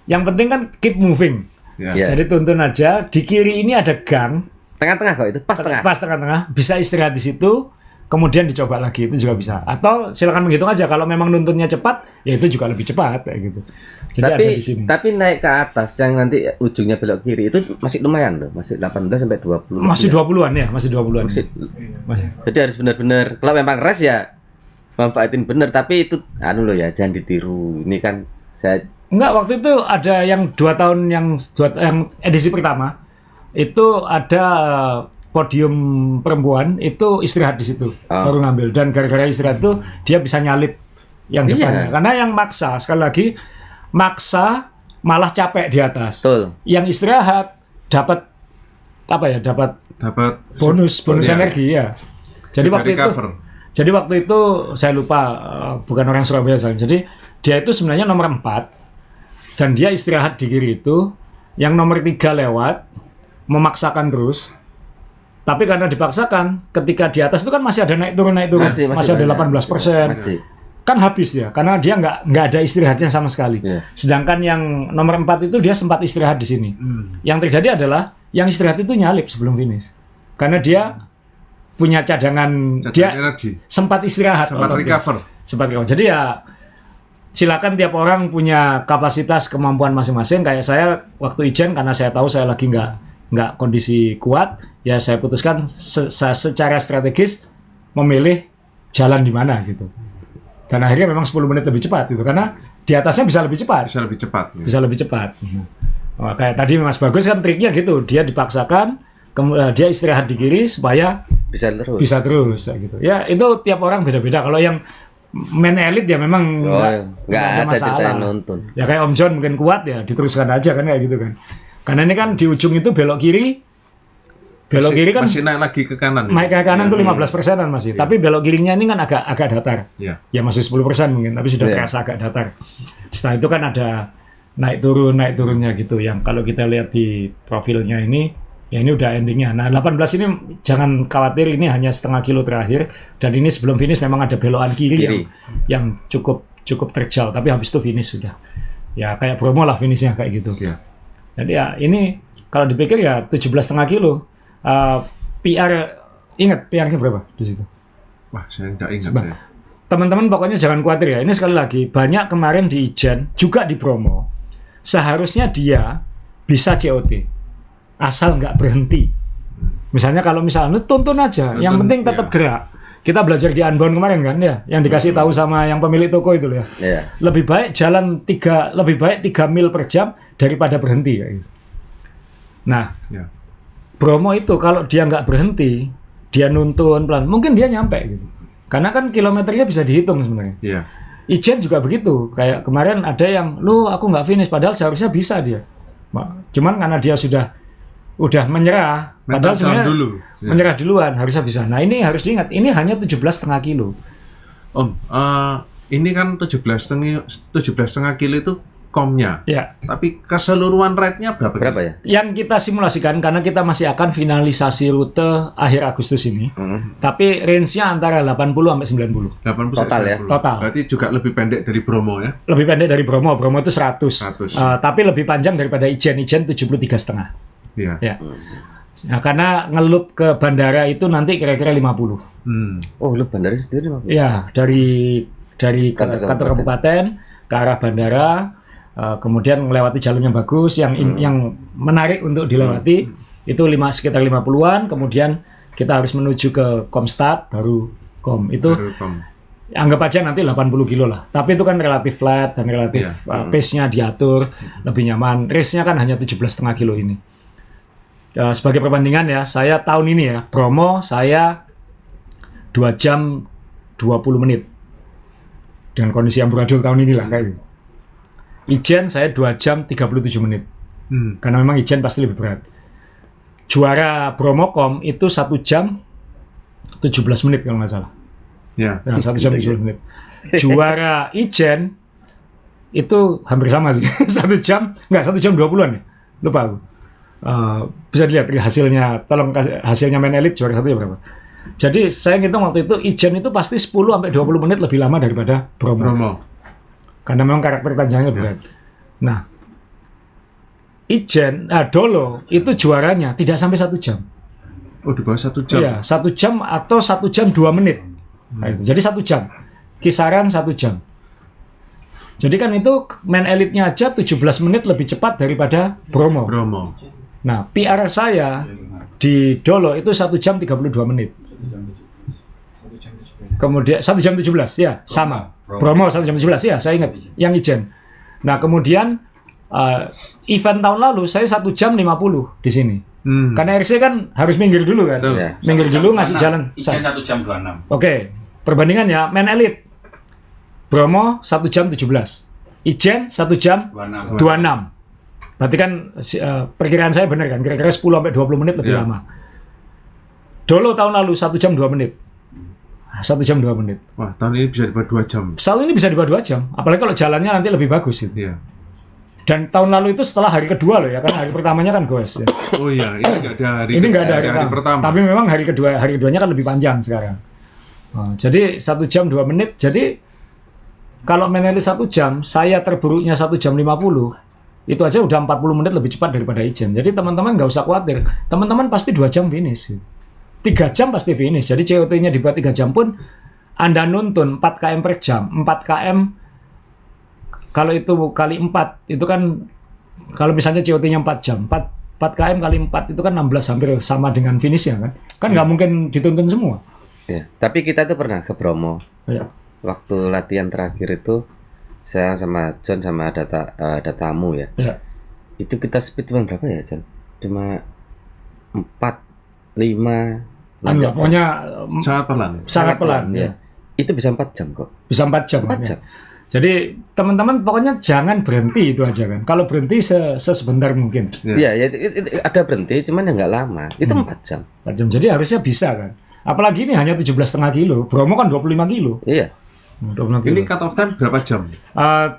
yang penting kan keep moving. Ya. Ya. Jadi tuntun aja. Di kiri ini ada gang. Tengah-tengah kok itu, pas tengah. Pas tengah-tengah. Bisa istirahat di situ. Kemudian dicoba lagi, itu juga bisa. Atau silakan menghitung aja. Kalau memang nuntunnya cepat, ya itu juga lebih cepat kayak gitu. Jadi ada di sini. Tapi naik ke atas yang nanti ujungnya belok kiri itu masih lumayan loh, masih 18 sampai 20. Masih Ya. 20-an ya, masih 20-an. Masih. Masih. Jadi harus benar-benar kalau memang res ya manfaatin bener, tapi itu loh ya, jangan ditiru. Ini kan saya Enggak, waktu itu ada yang 2 tahun yang edisi pertama itu ada podium perempuan itu istirahat di situ baru ngambil, dan gara-gara istirahat itu dia bisa nyalip yang depannya. Karena yang maksa, sekali lagi maksa malah capek di atas. betul. Yang istirahat dapat apa ya? Dapat bonus ya. energi ya. Jadi Juga waktu recover. waktu itu saya lupa, bukan orang Surabaya soalnya. Jadi dia itu sebenarnya nomor 4 dan dia istirahat di kiri itu, yang nomor 3 lewat memaksakan terus. Tapi karena dipaksakan, ketika di atas itu kan masih ada naik turun Masih ada banyak. 18%. Masih. Kan habis ya, karena dia nggak ada istirahatnya sama sekali. Iya. Sedangkan yang nomor 4 itu dia sempat istirahat di sini. Yang terjadi adalah yang istirahat itu nyalip sebelum finish, karena dia punya cadangan dia energi. sempat istirahat, Sempat otot dia. recover. Sempat recover. Jadi ya silakan, tiap orang punya kapasitas kemampuan masing-masing. Kayak saya waktu ijen, karena saya tahu saya lagi nggak kondisi kuat, ya saya putuskan secara strategis memilih jalan di mana gitu. Dan akhirnya memang 10 menit lebih cepat gitu, karena di atasnya bisa lebih cepat. Bisa lebih cepat. Ya. Bisa lebih cepat. Oh, kayak tadi Mas Bagus kan triknya gitu, dia dipaksakan, dia istirahat di kiri supaya Bisa terus. kayak gitu. Ya itu tiap orang beda-beda. Kalau yang main elit ya memang nggak ada cerita yang nonton. Ya kayak Om John mungkin kuat ya diteruskan aja kan kayak gitu kan. Karena ini kan di ujung itu belok kiri kan masih naik lagi ke kanan. naik ke kanan tuh 15%-an masih. Tapi belok kirinya ini kan agak datar. Ya. Ya masih 10% mungkin, tapi sudah terasa agak datar. Setelah itu kan ada naik turunnya gitu, yang kalau kita lihat di profilnya ini, ya ini udah endingnya. Nah 18 ini jangan khawatir, ini hanya setengah kilo terakhir, dan ini sebelum finish memang ada belokan kiri. Yang cukup terjal, tapi habis itu finish sudah. Ya kayak Bromo lah finishnya kayak gitu. Ya. Jadi ya ini kalau dipikir ya 17,5 kilo. PR, ingat PR-nya berapa di situ? Wah, saya nggak ingat saya. Teman-teman pokoknya jangan khawatir ya. Ini sekali lagi, banyak kemarin di Ijen, juga di Bromo. Seharusnya dia bisa COT. Asal nggak berhenti. Misalnya kalau misalnya tuntun aja, yang penting tetap gerak. Kita belajar di Unbound kemarin kan ya, yang dikasih tahu sama yang pemilik toko itu ya. Lebih baik jalan 3 mil per jam daripada berhenti kayak gitu. Nah, Bromo itu kalau dia nggak berhenti, dia nuntun pelan, mungkin dia nyampe gitu. Karena kan kilometernya bisa dihitung sebenarnya. Iya. Ijen juga begitu. Kayak kemarin ada yang, aku nggak finish, padahal seharusnya bisa dia. Cuman karena dia udah menyerah, padahal sebenarnya menyerah duluan, harusnya bisa. Nah ini harus diingat, ini hanya 17,5 kilo. Om, ini kan 17,5 kilo itu komnya. Ya. Tapi keseluruhan ride-nya berapa ya? Yang kita simulasikan, karena kita masih akan finalisasi rute akhir Agustus ini. Tapi range-nya antara 80 sampai 90. 80 total ya? Total. Berarti juga lebih pendek dari Bromo ya? Lebih pendek dari Bromo. Bromo itu 100. Tapi lebih panjang daripada Ijen 73,5. Iya. Ya. Nah, karena ngelup ke bandara itu nanti kira-kira 50. Oh, lu bandara sendiri 50? Ya, dari kantor kabupaten ke arah bandara. Kemudian melewati jalur yang bagus, yang menarik untuk dilewati, itu sekitar 50-an, kemudian kita harus menuju ke Komstad, baru Kom. Itu anggap aja nanti 80 kilo lah. Tapi itu kan relatif flat dan relatif pace-nya diatur, lebih nyaman. Race-nya kan hanya 17,5 kilo ini. Sebagai perbandingan ya, saya tahun ini ya, Bromo saya 2 jam 20 menit. Dengan kondisi amburadul tahun ini lah kayak gitu. Ijen saya 2 jam 37 menit. Karena memang Ijen pasti lebih berat. Juara Bromocom itu 1 jam 17 menit kalau nggak salah. Ya. Ya, 1 jam 17 menit. Juara Ijen itu hampir sama sih. 1 jam, enggak 1 jam 20-an ya. Lupa aku. Bisa dilihat hasilnya, tolong kasih hasilnya main elite juara 1 berapa. Jadi saya ngitung waktu itu Ijen itu pasti 10 sampai 20 menit lebih lama daripada Bromo. Karena memang karakter panjangnya berat. Nah, Ijen, Dolo itu juaranya tidak sampai 1 jam. Oh, di bawah 1 jam. Iya, 1 jam atau 1 jam 2 menit. Nah, itu. Jadi 1 jam. Kisaran 1 jam. Jadi kan itu main elite-nya aja 17 menit lebih cepat daripada Bromo. Nah, PR saya di Dolo itu 1 jam 32 menit. Kemudian 1 jam 17, ya, sama. Bromo 1 jam 17, ya, saya ingat. Yang Ijen. Nah, kemudian event tahun lalu saya 1 jam 50 di sini. Karena RC kan harus minggir dulu kan. Ya. Minggir dulu ngasih jalan. Ijen 1 jam 26. Oke, perbandingannya main elite. Bromo 1 jam 17. Ijen 1 jam 26. Berarti kan perkiraan saya benar kan, kira-kira 10 sampai 20 menit lebih lama. Dolo tahun lalu 1 jam 2 menit. 1 jam 2 menit. Wah, tahun ini bisa di bawah 2 jam. Tahun ini bisa di bawah 2 jam. Apalagi kalau jalannya nanti lebih bagus gitu. Iya. Dan tahun lalu itu setelah hari kedua loh ya, kan hari pertamanya kan goes ya. Oh iya, ini nggak ada hari. Ini nggak ada hari pertama. Tapi memang hari keduanya kan lebih panjang sekarang. Jadi 1 jam 2 menit. Jadi kalau main elite 1 jam, saya terburuknya 1 jam 50. Itu aja udah 40 menit lebih cepat daripada Ijen. Jadi teman-teman nggak usah khawatir. Teman-teman pasti 2 jam finish. 3 jam pasti finish. Jadi COT-nya dibuat 3 jam pun Anda nuntun 4 km per jam. 4 km kalau itu kali 4 itu kan kalau misalnya COT-nya 4 jam. 4 km kali 4 itu kan 16 hampir sama dengan finish-nya kan. Kan nggak mungkin dituntun semua. Ya. Tapi kita tuh pernah ke Bromo. Ya. Waktu latihan terakhir itu saya sama John sama ada tamu ya. Ya. Itu kita speed cuma berapa ya, John? Cuma 4, 5. Enggak, pokoknya sangat pelan. ya. Itu bisa 4 jam kok. Bisa 4 jam. 4 ya. jam. Jadi teman-teman pokoknya jangan berhenti itu aja kan. Kalau berhenti sebentar mungkin. Iya, ya, itu ada berhenti, cuman ya nggak lama. Itu 4 jam. 4 jam. Jadi harusnya bisa kan. Apalagi ini hanya 17,5 kilo. Bromo kan 25 kilo. Iya. 25 kilo. Ini cut off time berapa jam?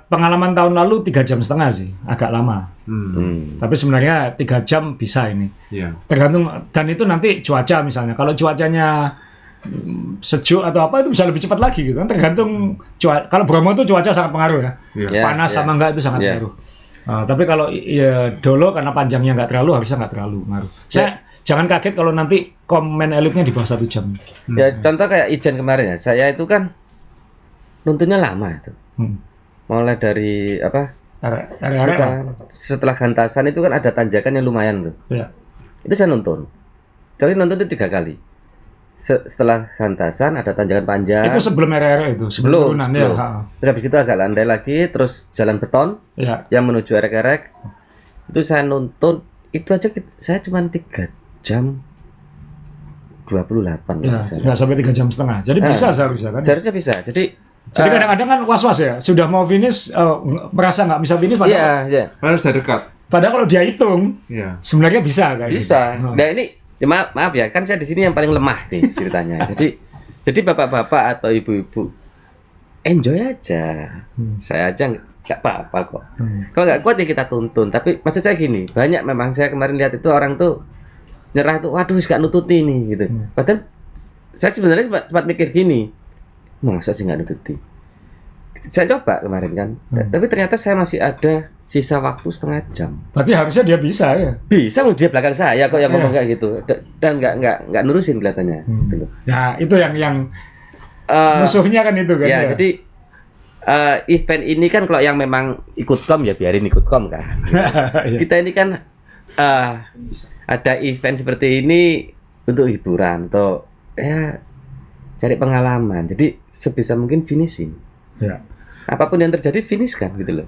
Pengalaman tahun lalu 3 jam setengah sih. Agak lama. Tapi sebenarnya 3 jam bisa ini. Iya. Tergantung, dan itu nanti cuaca misalnya. Kalau cuacanya sejuk atau apa itu bisa lebih cepat lagi gitu kan. Tergantung cuaca. Kalau Bromo itu cuaca sangat pengaruh ya. Iya. Panas sama enggak itu sangat pengaruh. Tapi kalau Dolo karena panjangnya nggak terlalu, harusnya nggak terlalu ngaruh. Saya jangan kaget kalau nanti komen elitnya di bawah 1 jam. Ya contoh kayak Ijen kemarin ya. Saya itu kan nuntunnya lama itu. Mulai dari apa? Area-area. Setelah gantasan itu kan ada tanjakan yang lumayan tuh. Ya. Itu saya nonton. Jadi nonton itu 3 kali. Setelah gantasan ada tanjakan panjang. Itu sebelum area itu, sebelum turunan ya. Terus habis itu agak landai lagi, terus jalan beton Ya. yang menuju erek-erek. Itu saya nonton, itu aja saya cuma 3 jam 28 Ya, nggak sampai 3 jam setengah. Jadi bisa seharusnya kan. Seharusnya bisa. Jadi Kadang-kadang kan was-was ya, sudah mau finish, merasa nggak bisa finish, padahal, iya. Padahal sudah dekat. padahal kalau dia hitung, Iya. sebenarnya bisa kan? Bisa. Gitu. Nah ini ya maaf ya, kan saya di sini yang paling lemah nih ceritanya. Jadi bapak-bapak atau ibu-ibu enjoy aja. Saya aja nggak apa-apa kok. Kalau nggak kuat ya kita tuntun. Tapi maksud saya gini, banyak memang saya kemarin lihat itu orang tuh nyerah tuh, waduh nggak nututi nih gitu. Padahal saya sebenarnya sempat mikir gini, masa sih nggak nututi? Saya coba kemarin kan, tapi ternyata saya masih ada sisa waktu setengah jam. Berarti harusnya dia bisa ya? Bisa, dia belakang saya kok yang ngomong kayak gitu, dan nggak nurusin kelihatannya. Gitu loh. Ya itu yang musuhnya kan itu kan? Ya, jadi event ini kan kalau yang memang ikut kom ya biarin ikut kom kan. Ya. Kita ini kan ada event seperti ini untuk hiburan atau ya cari pengalaman. Jadi sebisa mungkin finishing. Ya. Apapun yang terjadi finish kan gitu loh.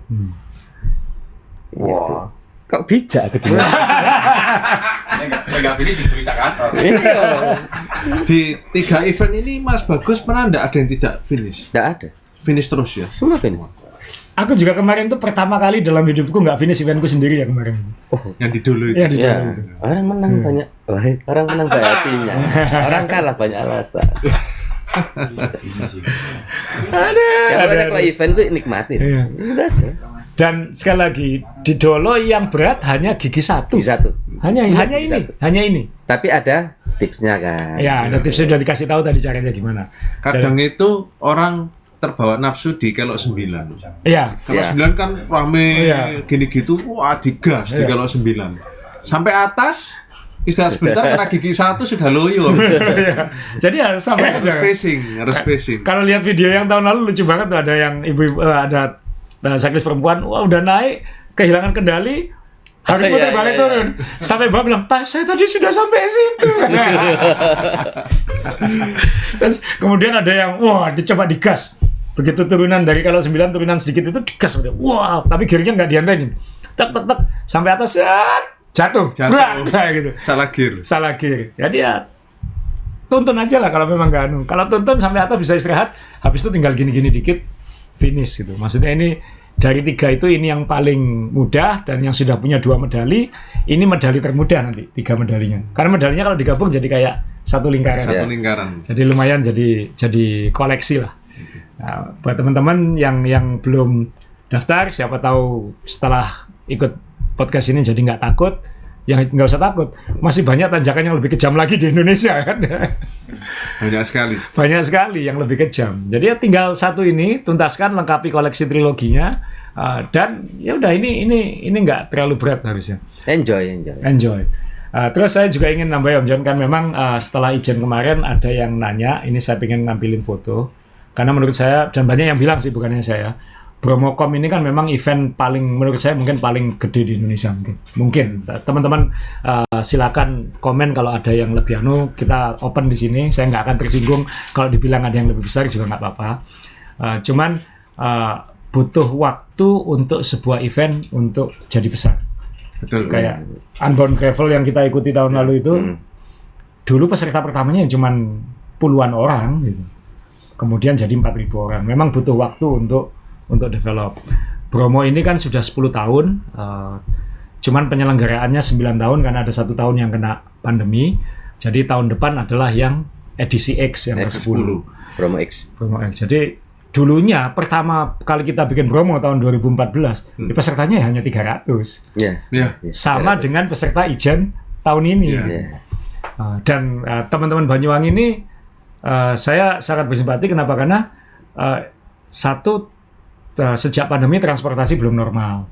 Wow. Kok bijak gitu. Enggak finish bisa kantor. Iya. Di 3 event ini Mas Bagus pernah enggak ada yang tidak finish? Nggak ada. Finish terus ya? Semua finish. Aku juga kemarin tuh pertama kali dalam hidupku nggak finish eventku sendiri ya kemarin. Yang di dulu itu. Ya, di Ya, Dolo itu. orang menang banyak, orang menang banyak hatinya. Orang kalah banyak alasan. Kalau event tuh nikmatin. Iya. Itu saja. Dan sekali lagi di Dolo yang berat hanya gigi satu. Di satu. Hanya ini. Tapi ada tipsnya kan. Ya, ada tipsnya udah dikasih tahu tadi caranya gimana. Kadang itu orang terbawa nafsu di kelok 9. Iya. Kalau Iya. 9 kan rame Iya. gini gitu, wah digas di Iya. kelok 9. Sampai atas istirahat sebentar karena gigi 1 sudah loyo. Iya. Jadi harus sampai Harus aja. harus spacing. Kalau lihat video yang tahun lalu lucu banget tuh, ada yang ibu-ibu ada cyclist perempuan, wah udah naik kehilangan kendali harus Iya, putar balik iya, turun. Sampai Mbak bilang, "Pak, saya tadi sudah sampai situ." Terus kemudian ada yang wah dicoba digas. Begitu turunan dari kalau 9 turunan sedikit itu digas udah. Wah, tapi gearnya nggak dientengin. Tak tak tak sampai atas jatuh. Brak, kayak gitu. Salah gear. Jadi ya tuntun aja lah kalau memang nggak anu. Kalau tuntun sampai atas bisa istirahat, habis itu tinggal gini-gini dikit finish gitu. Maksudnya ini dari 3 itu ini yang paling mudah, dan yang sudah punya 2 medali, ini medali termudah nanti 3 medalinya. Karena medalinya kalau digabung jadi kayak satu lingkaran. Satu Ya. lingkaran. Jadi lumayan jadi koleksi lah. Nah, buat teman-teman yang belum daftar, siapa tahu setelah ikut podcast ini jadi nggak takut, yang nggak usah takut. Masih banyak tanjakan yang lebih kejam lagi di Indonesia kan. Banyak sekali. Banyak sekali yang lebih kejam. Jadi ya tinggal satu ini tuntaskan, lengkapi koleksi triloginya, dan ya udah ini nggak terlalu berat harusnya. Enjoy. Terus saya juga ingin nambah Om John, kan memang setelah izin kemarin ada yang nanya, ini saya pengen nampilin foto. Karena menurut saya, dan banyak yang bilang sih bukannya saya, Bromocom ini kan memang event paling, menurut saya mungkin paling gede di Indonesia mungkin. Teman-teman silakan komen kalau ada yang lebih kita open di sini. Saya nggak akan tersinggung kalau dibilang ada yang lebih besar juga nggak apa-apa. Cuman butuh waktu untuk sebuah event untuk jadi besar. Betul. Kayak Unbound Gravel yang kita ikuti tahun lalu itu, dulu peserta pertamanya cuman puluhan orang gitu. Kemudian jadi 4.000 orang. Memang butuh waktu untuk develop. Bromo ini kan sudah 10 tahun, cuman penyelenggaraannya 9 tahun karena ada 1 tahun yang kena pandemi. Jadi tahun depan adalah yang edisi X yang ke-10. Bromo X. Jadi dulunya pertama kali kita bikin Bromo tahun 2014, pesertanya hanya 300. Iya. Sama dengan peserta Ijen tahun ini. Iya. Dan teman-teman Banyuwangi ini saya sangat bersimpati. Kenapa? Karena sejak pandemi transportasi belum normal.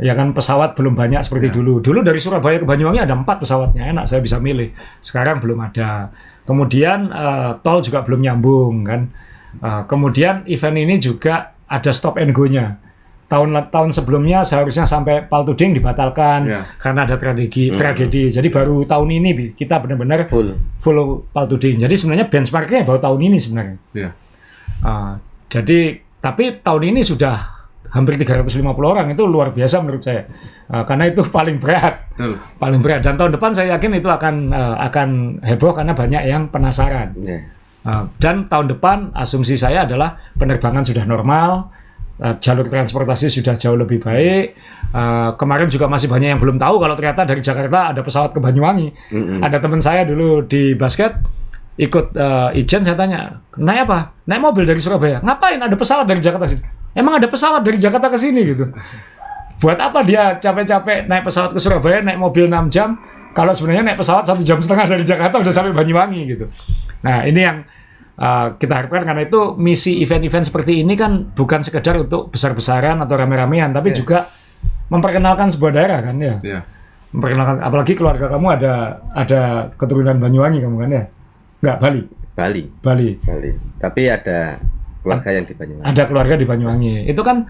Ya kan, pesawat belum banyak seperti dulu. Dulu dari Surabaya ke Banyuwangi ada 4 pesawatnya, enak, saya bisa milih. Sekarang belum ada. Kemudian tol juga belum nyambung kan. Kemudian event ini juga ada stop and go-nya. Tahun sebelumnya seharusnya sampai Paltuding dibatalkan karena ada tragedi. Jadi baru tahun ini kita benar-benar full Paltuding. Jadi sebenarnya benchmarknya baru tahun ini sebenarnya. Jadi tapi tahun ini sudah hampir 350 orang, itu luar biasa menurut saya. Karena itu paling berat. Paling berat. Dan tahun depan saya yakin itu akan heboh karena banyak yang penasaran. Dan tahun depan asumsi saya adalah penerbangan sudah normal. Jalur transportasi sudah jauh lebih baik. Kemarin juga masih banyak yang belum tahu kalau ternyata dari Jakarta ada pesawat ke Banyuwangi. Ada teman saya dulu di basket ikut Ijen, saya tanya, naik apa? Naik mobil dari Surabaya. Ngapain ada pesawat dari Jakarta sini? Emang ada pesawat dari Jakarta ke sini gitu? Buat apa dia capek-capek naik pesawat ke Surabaya, naik mobil 6 jam, kalau sebenarnya naik pesawat 1,5 jam dari Jakarta udah sampai Banyuwangi gitu. Nah ini yang kita harapkan, karena itu misi event-event seperti ini kan bukan sekedar untuk besar-besaran atau rame-ramean, tapi juga memperkenalkan sebuah daerah kan ya. Memperkenalkan, apalagi keluarga kamu ada keturunan Banyuwangi kamu kan ya? Enggak, Bali. Tapi ada keluarga yang di Banyuwangi. Ada keluarga di Banyuwangi. Itu kan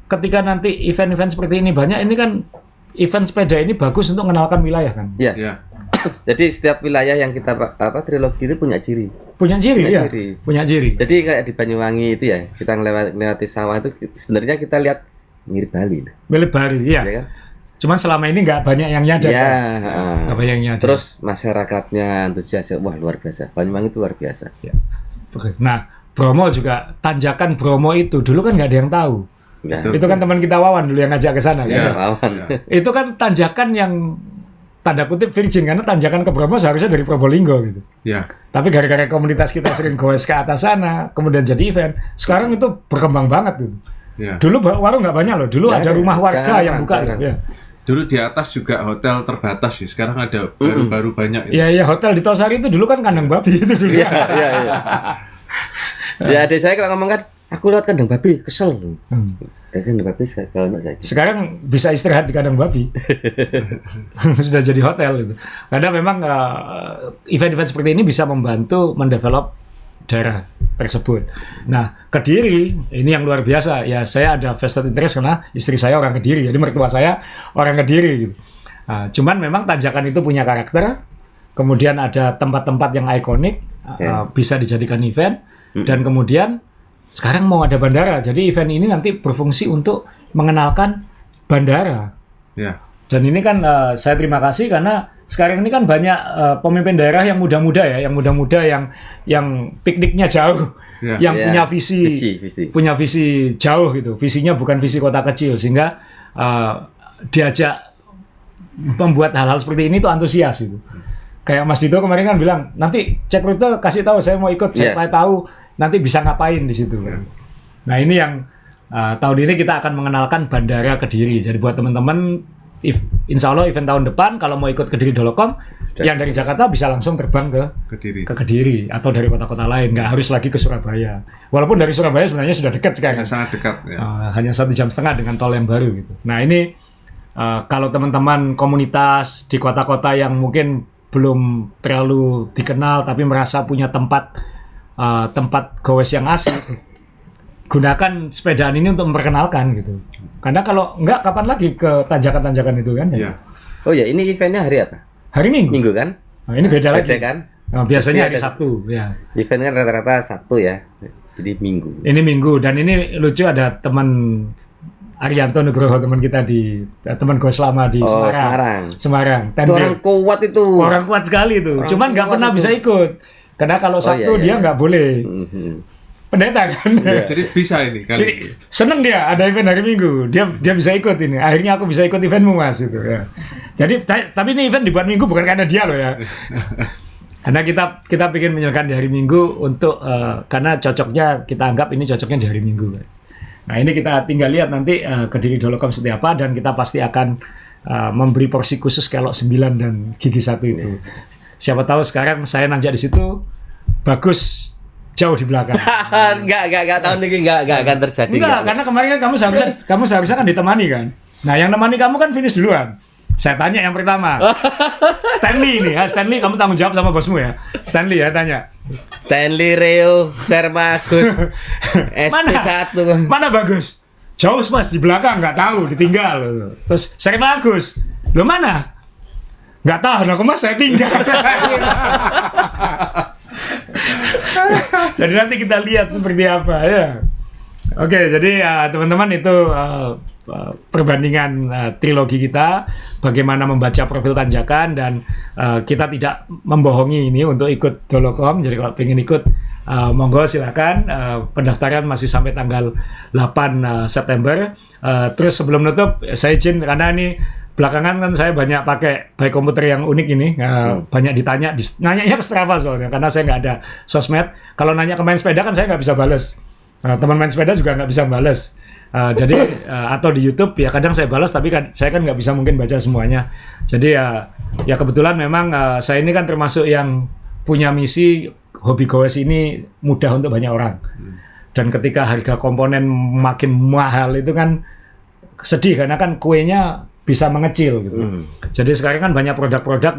ketika nanti event-event seperti ini banyak, ini kan event sepeda ini bagus untuk mengenalkan wilayah kan. Iya. Jadi setiap wilayah yang kita trilogi itu punya ciri. Punya ciri. Jadi kayak di Banyuwangi itu ya, kita melewati sawah itu sebenarnya kita lihat mirip Bali. Mirip Bali, iya. Ya kan? Cuman selama ini nggak banyak yang nyadar. Iya. Nggak banyak yang nyadar. Terus masyarakatnya antusias, wah luar biasa. Banyuwangi itu luar biasa. Ya. Nah, Bromo juga, tanjakan Bromo itu dulu kan nggak ada yang tahu. Ya. Betul. Itu kan teman kita Wawan dulu yang ngajak ke sana Iya. kan. Wawan. Ya. Itu kan tanjakan yang tanda kutip virgin karena tanjakan ke Bromo seharusnya dari Probolinggo gitu. Ya. Tapi gara-gara komunitas kita sering goes ke atas sana, kemudian jadi event, sekarang itu berkembang banget gitu. Ya. Dulu warung nggak banyak loh, dulu Nggak ada ada. rumah warga Jarang, yang buka. jarang. Ya. Dulu di atas juga hotel terbatas sih. Sekarang ada baru-baru banyak. Iya, hotel di Tosari itu dulu kan kandang babi itu dulu. Iya, iya, iya. Ya adik saya kalau ngomong kan, aku lewat kandang babi, kesel. Kandang babi kalau enggak saya. Sekarang bisa istirahat di kandang babi. Sudah jadi hotel gitu. Karena memang event-event seperti ini bisa membantu mendevelop daerah tersebut. Nah, Kediri ini yang luar biasa. Ya, saya ada vested interest karena istri saya orang Kediri, jadi mertua saya orang Kediri gitu. Nah, cuman memang tanjakan itu punya karakter. Kemudian ada tempat-tempat yang ikonik, bisa dijadikan event. Dan kemudian sekarang mau ada bandara. Jadi event ini nanti berfungsi untuk mengenalkan bandara. Ya. Dan ini kan saya terima kasih karena sekarang ini kan banyak pemimpin daerah yang muda-muda ya, yang pikniknya jauh, Ya. yang Ya. punya visi, punya visi jauh gitu. Visinya bukan visi kota kecil sehingga diajak membuat hal-hal seperti ini tuh antusias gitu. Kayak Mas Dito kemarin kan bilang, nanti cek rute kasih tahu saya mau ikut, saya tahu nanti bisa ngapain di situ. Nah, ini yang tahun ini kita akan mengenalkan Bandara Kediri. Jadi buat teman-teman, insya Allah event tahun depan kalau mau ikut Kediri Dolocom, yang dari Jakarta bisa langsung terbang ke Kediri atau dari kota-kota lain, nggak harus lagi ke Surabaya. Walaupun dari Surabaya sebenarnya sudah dekat sekarang. Sangat dekat. Ya. Hanya 1,5 jam dengan tol yang baru gitu. Nah ini kalau teman-teman komunitas di kota-kota yang mungkin belum terlalu dikenal tapi merasa punya tempat goes yang asik, gunakan sepedaan ini untuk memperkenalkan gitu. Karena kalau enggak, kapan lagi ke tanjakan-tanjakan itu kan? Ya. Oh ya, ini eventnya hari apa? Hari Minggu. Minggu kan? Nah, ini beda lagi. Beda kan? Nah, biasanya hari Jadi ada- Sabtu. Ya. Event kan rata-rata Sabtu ya. Jadi Minggu. Ini Minggu dan ini lucu ada teman Arianto Nugroho, teman kita teman gue selama di Semarang. Itu orang kuat itu. Orang kuat sekali itu. Orang Cuman nggak kuat pernah itu. bisa ikut. Karena kalau Sabtu iya, dia iya. nggak boleh. Mhm. Pendeta kan. Jadi bisa ini kali. Jadi, seneng dia ada event hari Minggu. Dia bisa ikut ini. Akhirnya aku bisa ikut eventmu Mas itu ya. Jadi tapi ini event dibuat Minggu bukan karena dia loh ya. Karena kita ingin menyelenggarakan di hari Minggu untuk karena cocoknya kita anggap ini cocoknya di hari Minggu. Nah ini kita tinggal lihat nanti Kediri Dolocom seperti apa dan kita pasti akan memberi porsi khusus kalau 9 dan gigi 1 itu. Siapa tahu sekarang saya nanjak di situ bagus jauh di belakang. Enggak tahun ini enggak akan terjadi. Enggak, karena kemarin kan kamu seharusnya kan ditemani kan. Nah yang nemani kamu kan finish duluan. Saya tanya yang pertama. Stanley ini ya, Stanley kamu tanggung jawab sama bosmu ya. Stanley ya tanya. Stanley Reo, Sermagus, SP1. Mana bagus? Jauh Mas di belakang nggak tahu ditinggal. Terus Sermagus. Lo mana? Nggak tahu, aku Mas saya tinggal. Jadi nanti kita lihat seperti apa ya. Oke, jadi teman-teman itu perbandingan trilogi kita, bagaimana membaca profil tanjakan dan kita tidak membohongi ini untuk ikut Dolocom. Jadi kalau pengen ikut monggo silakan. Pendaftaran masih sampai tanggal 8 September. Terus sebelum nutup saya izin karena ini belakangan kan saya banyak pakai bike komputer yang unik ini, banyak ditanya, nanya ke Strava soalnya karena saya nggak ada sosmed. Kalau nanya ke main sepeda kan saya nggak bisa bales. Teman main sepeda juga nggak bisa bales. Jadi atau di YouTube ya kadang saya balas tapi saya kan nggak bisa mungkin baca semuanya. Jadi ya kebetulan memang saya ini kan termasuk yang punya misi hobi goes ini mudah untuk banyak orang. Dan ketika harga komponen makin mahal itu kan sedih karena kan kuenya bisa mengecil gitu. Jadi sekarang kan banyak produk-produk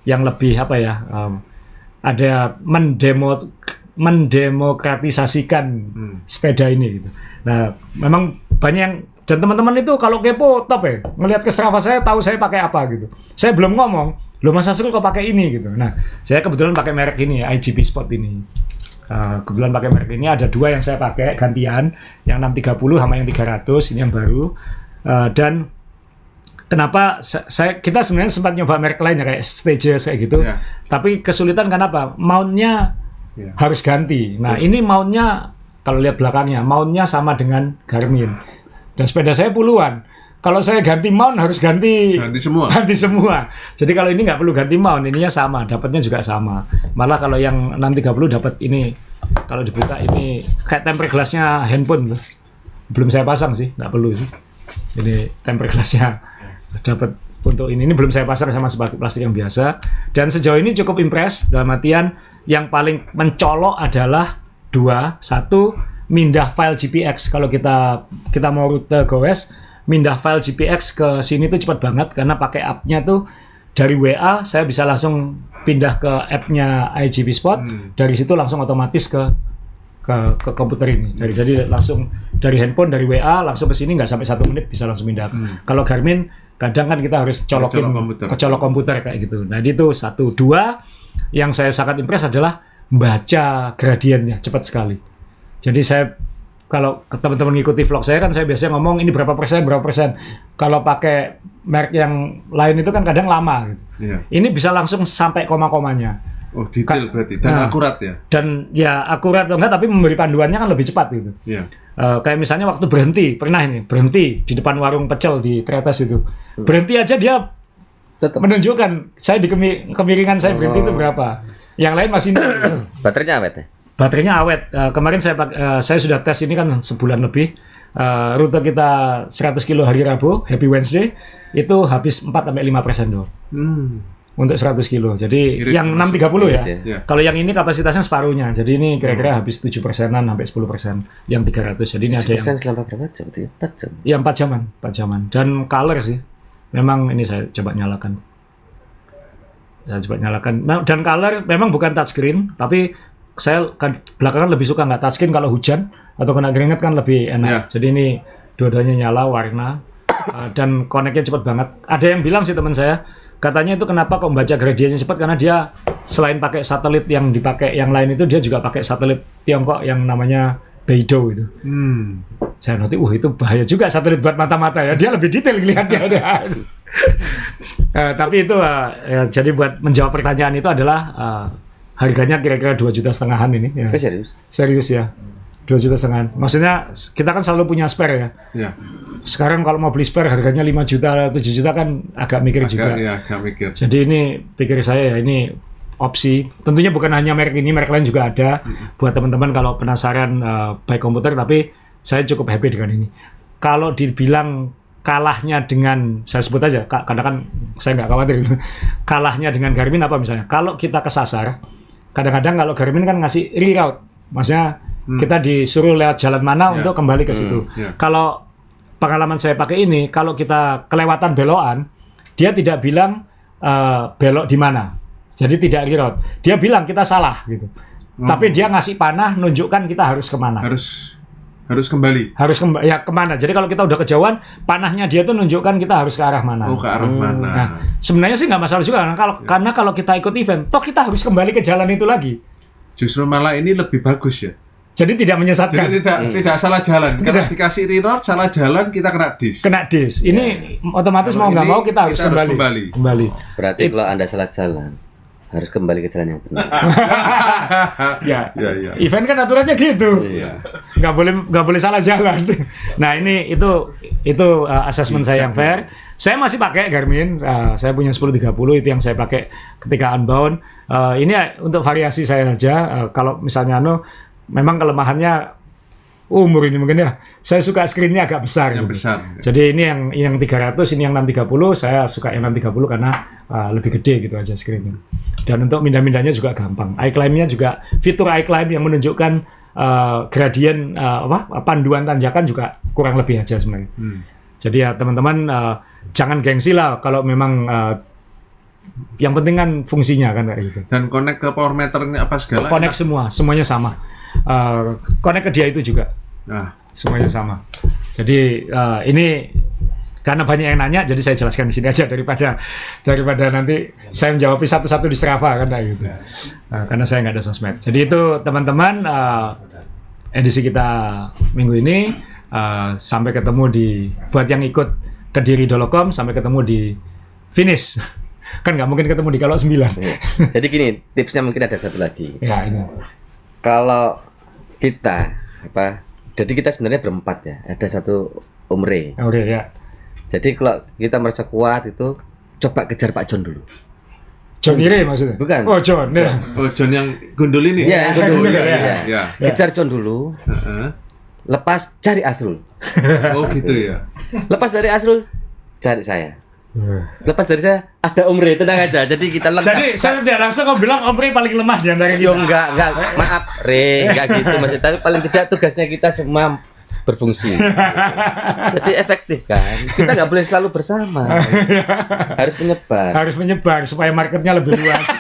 yang lebih apa ya? Ada mendemokratisasikan sepeda ini gitu. Nah, memang banyak yang dan teman-teman itu kalau kepo top ya. Ngelihat ke Strava saya tahu saya pakai apa gitu. Saya belum ngomong, "Loh Mas Asrul kok pakai ini?" gitu. Nah, saya kebetulan pakai merek ini ya, IGP Sport ini. Kebetulan pakai merek ini ada 2 yang saya pakai gantian, yang 630 sama yang 300, ini yang baru. Dan kenapa kita sebenarnya sempat nyoba merek lain ya kayak Stage kayak gitu. Tapi kesulitan kenapa? Mountnya harus ganti. Nah, ini mountnya kalau lihat belakangnya, mountnya sama dengan Garmin. Dan sepeda saya puluhan. Kalau saya ganti mount harus ganti semua. Ganti semua. Jadi kalau ini nggak perlu ganti mount, ininya sama, dapatnya juga sama. Malah kalau yang 630 dapat ini, kalau dibuka ini kayak temper glassnya handphone tuh. Belum saya pasang sih, nggak perlu sih. Ini temper glassnya dapat untuk ini belum saya pasang sama sepatu plastik yang biasa. Dan sejauh ini cukup impress dalam artian yang paling mencolok adalah satu mindah file GPX. Kalau kita mau rute goes, mindah file GPX ke sini tuh cepat banget karena pakai app-nya tuh dari WA saya bisa langsung pindah ke app-nya IGP Spot. Dari situ langsung otomatis ke komputer ini. Jadi langsung dari handphone, dari WA langsung ke sini nggak sampai 1 menit bisa langsung pindah. Kalau Garmin kadang kan kita harus colokin colok komputer kayak gitu. Nah itu 1, 2 yang saya sangat impress adalah baca gradiennya cepat sekali. Jadi saya kalau teman-teman ngikuti vlog saya kan saya biasanya ngomong ini berapa persen. Kalau pakai merek yang lain itu kan kadang lama gitu. Iya. Ini bisa langsung sampai koma-komanya. Oh, detail berarti dan akurat ya. Dan ya akurat atau enggak tapi memberi panduannya kan lebih cepat gitu. Iya. Kayak misalnya waktu berhenti di depan warung pecel di Tretes itu. Berhenti aja dia Tetap. menunjukkan saya di kemiringan saya berhenti itu berapa. Yang lain masih Baterainya awet ya? Baterainya awet. Kemarin saya sudah tes ini kan sebulan lebih. Rute kita 100 kilo hari Rabu, Happy Wednesday, itu habis 4-5% doang. Untuk 100 kilo. Jadi Irit yang 630 ya. Iya. Kalau yang ini kapasitasnya separuhnya. Jadi ini kira-kira habis 7%-an sampai 10% yang 300. Jadi ini ada yang Selama berapa jam itu ya? 4 jam. ya 4 jaman. Dan color sih. Memang ini saya coba nyalakan. Dan color memang bukan touchscreen, tapi saya kan belakangan lebih suka nggak touchscreen kalau hujan atau kena keringat kan lebih enak. Jadi ini dua-duanya nyala warna dan connect-nya cepat banget. Ada yang bilang sih teman saya, katanya itu kenapa kok membaca gradiennya cepat karena dia selain pakai satelit yang dipakai yang lain itu dia juga pakai satelit Tiongkok yang namanya Beidou itu. Saya ngerti, itu bahaya juga satelit buat mata-mata ya. Dia lebih detail lihatnya. Tapi itu jadi buat menjawab pertanyaan itu adalah harganya kira-kira 2,5 jutaan ini. Ya. Serius ya. 2,5 jutaan. Maksudnya kita kan selalu punya spare ya. Iya. Sekarang kalau mau beli spare harganya 5 juta, 7 juta kan agak mikir juga. Agak mikir. Jadi ini pikir saya ya ini opsi. Tentunya bukan hanya merek ini, merek lain juga ada. Buat teman-teman kalau penasaran baik komputer, tapi saya cukup happy dengan ini. Kalau dibilang kalahnya dengan, saya sebut aja, karena kan saya nggak khawatir. Kalahnya dengan Garmin apa misalnya? Kalau kita kesasar, kadang-kadang kalau Garmin kan ngasih reroute. Maksudnya kita disuruh lewat jalan mana untuk kembali ke situ. Kalau pengalaman saya pakai ini, kalau kita kelewatan belokan, dia tidak bilang belok di mana. Jadi tidak reroute. Dia bilang kita salah gitu. Tapi dia ngasih panah, nunjukkan kita harus kemana. Harus kembali. Ya kemana. Jadi kalau kita udah kejauhan, panahnya dia tuh nunjukkan kita harus ke arah mana. Oh, ke arah mana. Nah, sebenarnya sih nggak masalah juga. Karena kalau kita ikut event, toh kita harus kembali ke jalan itu lagi. Justru malah ini lebih bagus ya. Jadi tidak menyesatkan. Jadi tidak salah jalan. Kalau dikasih reroute salah jalan kita kena dis. Ini otomatis mau nggak mau kita harus kembali. Berarti kalau Anda salah jalan harus kembali ke jalan yang benar. Ya. Event kan aturannya gitu. Nggak boleh salah jalan. Nah ini itu assessment saya yang fair. Saya masih pakai Garmin. Saya punya 1030 itu yang saya pakai ketika unbound. Ini untuk variasi saya saja. Kalau misalnya memang kelemahannya umur ini mungkin ya. Saya suka screen-nya agak besar. Yang gitu. besar. Jadi ini yang 300, ini yang 630. Saya suka yang 630 karena lebih gede gitu aja screen-nya. Dan untuk mindah-mindahnya juga gampang. iClimb-nya juga fitur iClimb yang menunjukkan gradien panduan tanjakan juga kurang lebih aja sebenarnya. Jadi ya teman-teman jangan gengsi lah kalau memang yang penting kan fungsinya kan kayak gitu. Dan connect ke power meternya apa segala. Connect semuanya sama. Connect ke dia itu juga. Semuanya sama. Jadi ini karena banyak yang nanya, jadi saya jelaskan di sini aja daripada nanti saya menjawab satu-satu di Strava kan kayak gitu. Karena saya nggak ada sosmed. Jadi itu teman-teman edisi kita minggu ini sampai ketemu buat yang ikut Kediri Dolocom sampai ketemu di finish. Kan nggak mungkin ketemu di Kalau 9. Jadi gini, tipsnya mungkin ada satu lagi. Ya ini. Kalau kita Jadi kita sebenarnya berempat ya. Ada satu Om Rey. Oke ya. Jadi kalau kita merasa kuat itu coba kejar Pak John dulu. John Ire maksudnya? Bukan. Oh John. Ya. Oh, John yang gundul ini? Iya, yang dulu. Ya. Ya. Ya. Kejar John dulu. Heeh. Lepas cari Asrul. Oh gitu ya. Lepas dari Asrul cari saya. Lepas dari saya ada Om Rey, tenang aja. Jadi kita lengkap. Jadi saya tidak langsung kau bilang Om Rey paling lemah di antara Yo kita. enggak, maaf Rey, enggak gitu maksudnya. Tapi paling tidak tugasnya kita semua berfungsi. Jadi efektif kan. Kita nggak boleh selalu bersama. Harus menyebar. Harus menyebar supaya marketnya lebih luas.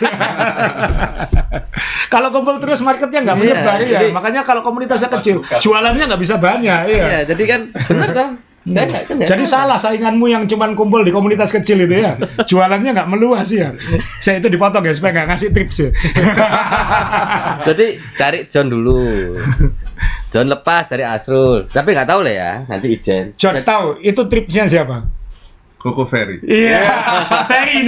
Kalau kumpul terus marketnya nggak Iya, menyebar ya. jadi- Makanya kalau komunitasnya kecil, jualannya nggak bisa banyak. Iya. Iya, jadi kan benar toh. Saya nggak Jadi salah sainganmu yang cuman kumpul di komunitas kecil itu ya. Jualannya nggak meluas ya. Saya itu dipotong ya supaya nggak ngasih tips ya. Jadi cari John dulu. John lepas cari Asrul. Tapi nggak tahu lah ya. Nanti Ijen. John tahu itu tripsnya siapa? Koko Ferry. Iya. Ferry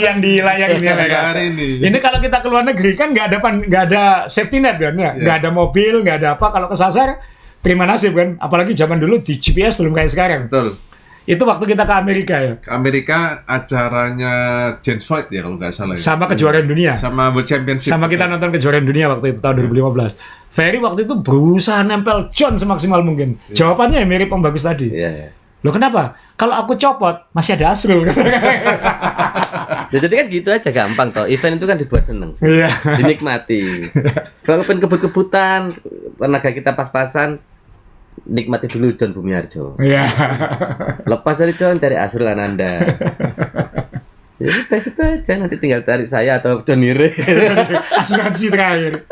yang di layar ini ya. Ferry. Hari ini. Ini kalau kita ke luar negeri kan nggak ada safety net kan ya, nggak ada mobil, nggak ada apa. Kalau kesasar terima nasib kan. Apalagi zaman dulu di GPS belum kayak sekarang. Betul. Itu waktu kita ke Amerika ya, Amerika acaranya James White ya kalau nggak salah ya. sama kejuaraan dunia. Sama World Championship. Sama kita nonton kejuaraan dunia waktu itu tahun 2015. Ferry waktu itu berusaha nempel John semaksimal mungkin. Jawabannya ya mirip Om Bagus tadi. Iya. Loh kenapa? Kalau aku copot masih ada Asrul. Ya, jadi kan gitu aja gampang toh. Event itu kan dibuat seneng. Iya. Dinikmati. Kalau pengen kebut-kebutan, tenaga kita pas-pasan, nikmati dulu John Bumiharjo. Iya. Lepas dari John cari Asrul Ananda. Ya udah gitu aja, nanti tinggal cari saya atau John Ire. Asuransi terakhir.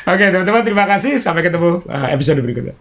Oke teman-teman, terima kasih. Sampai ketemu episode berikutnya.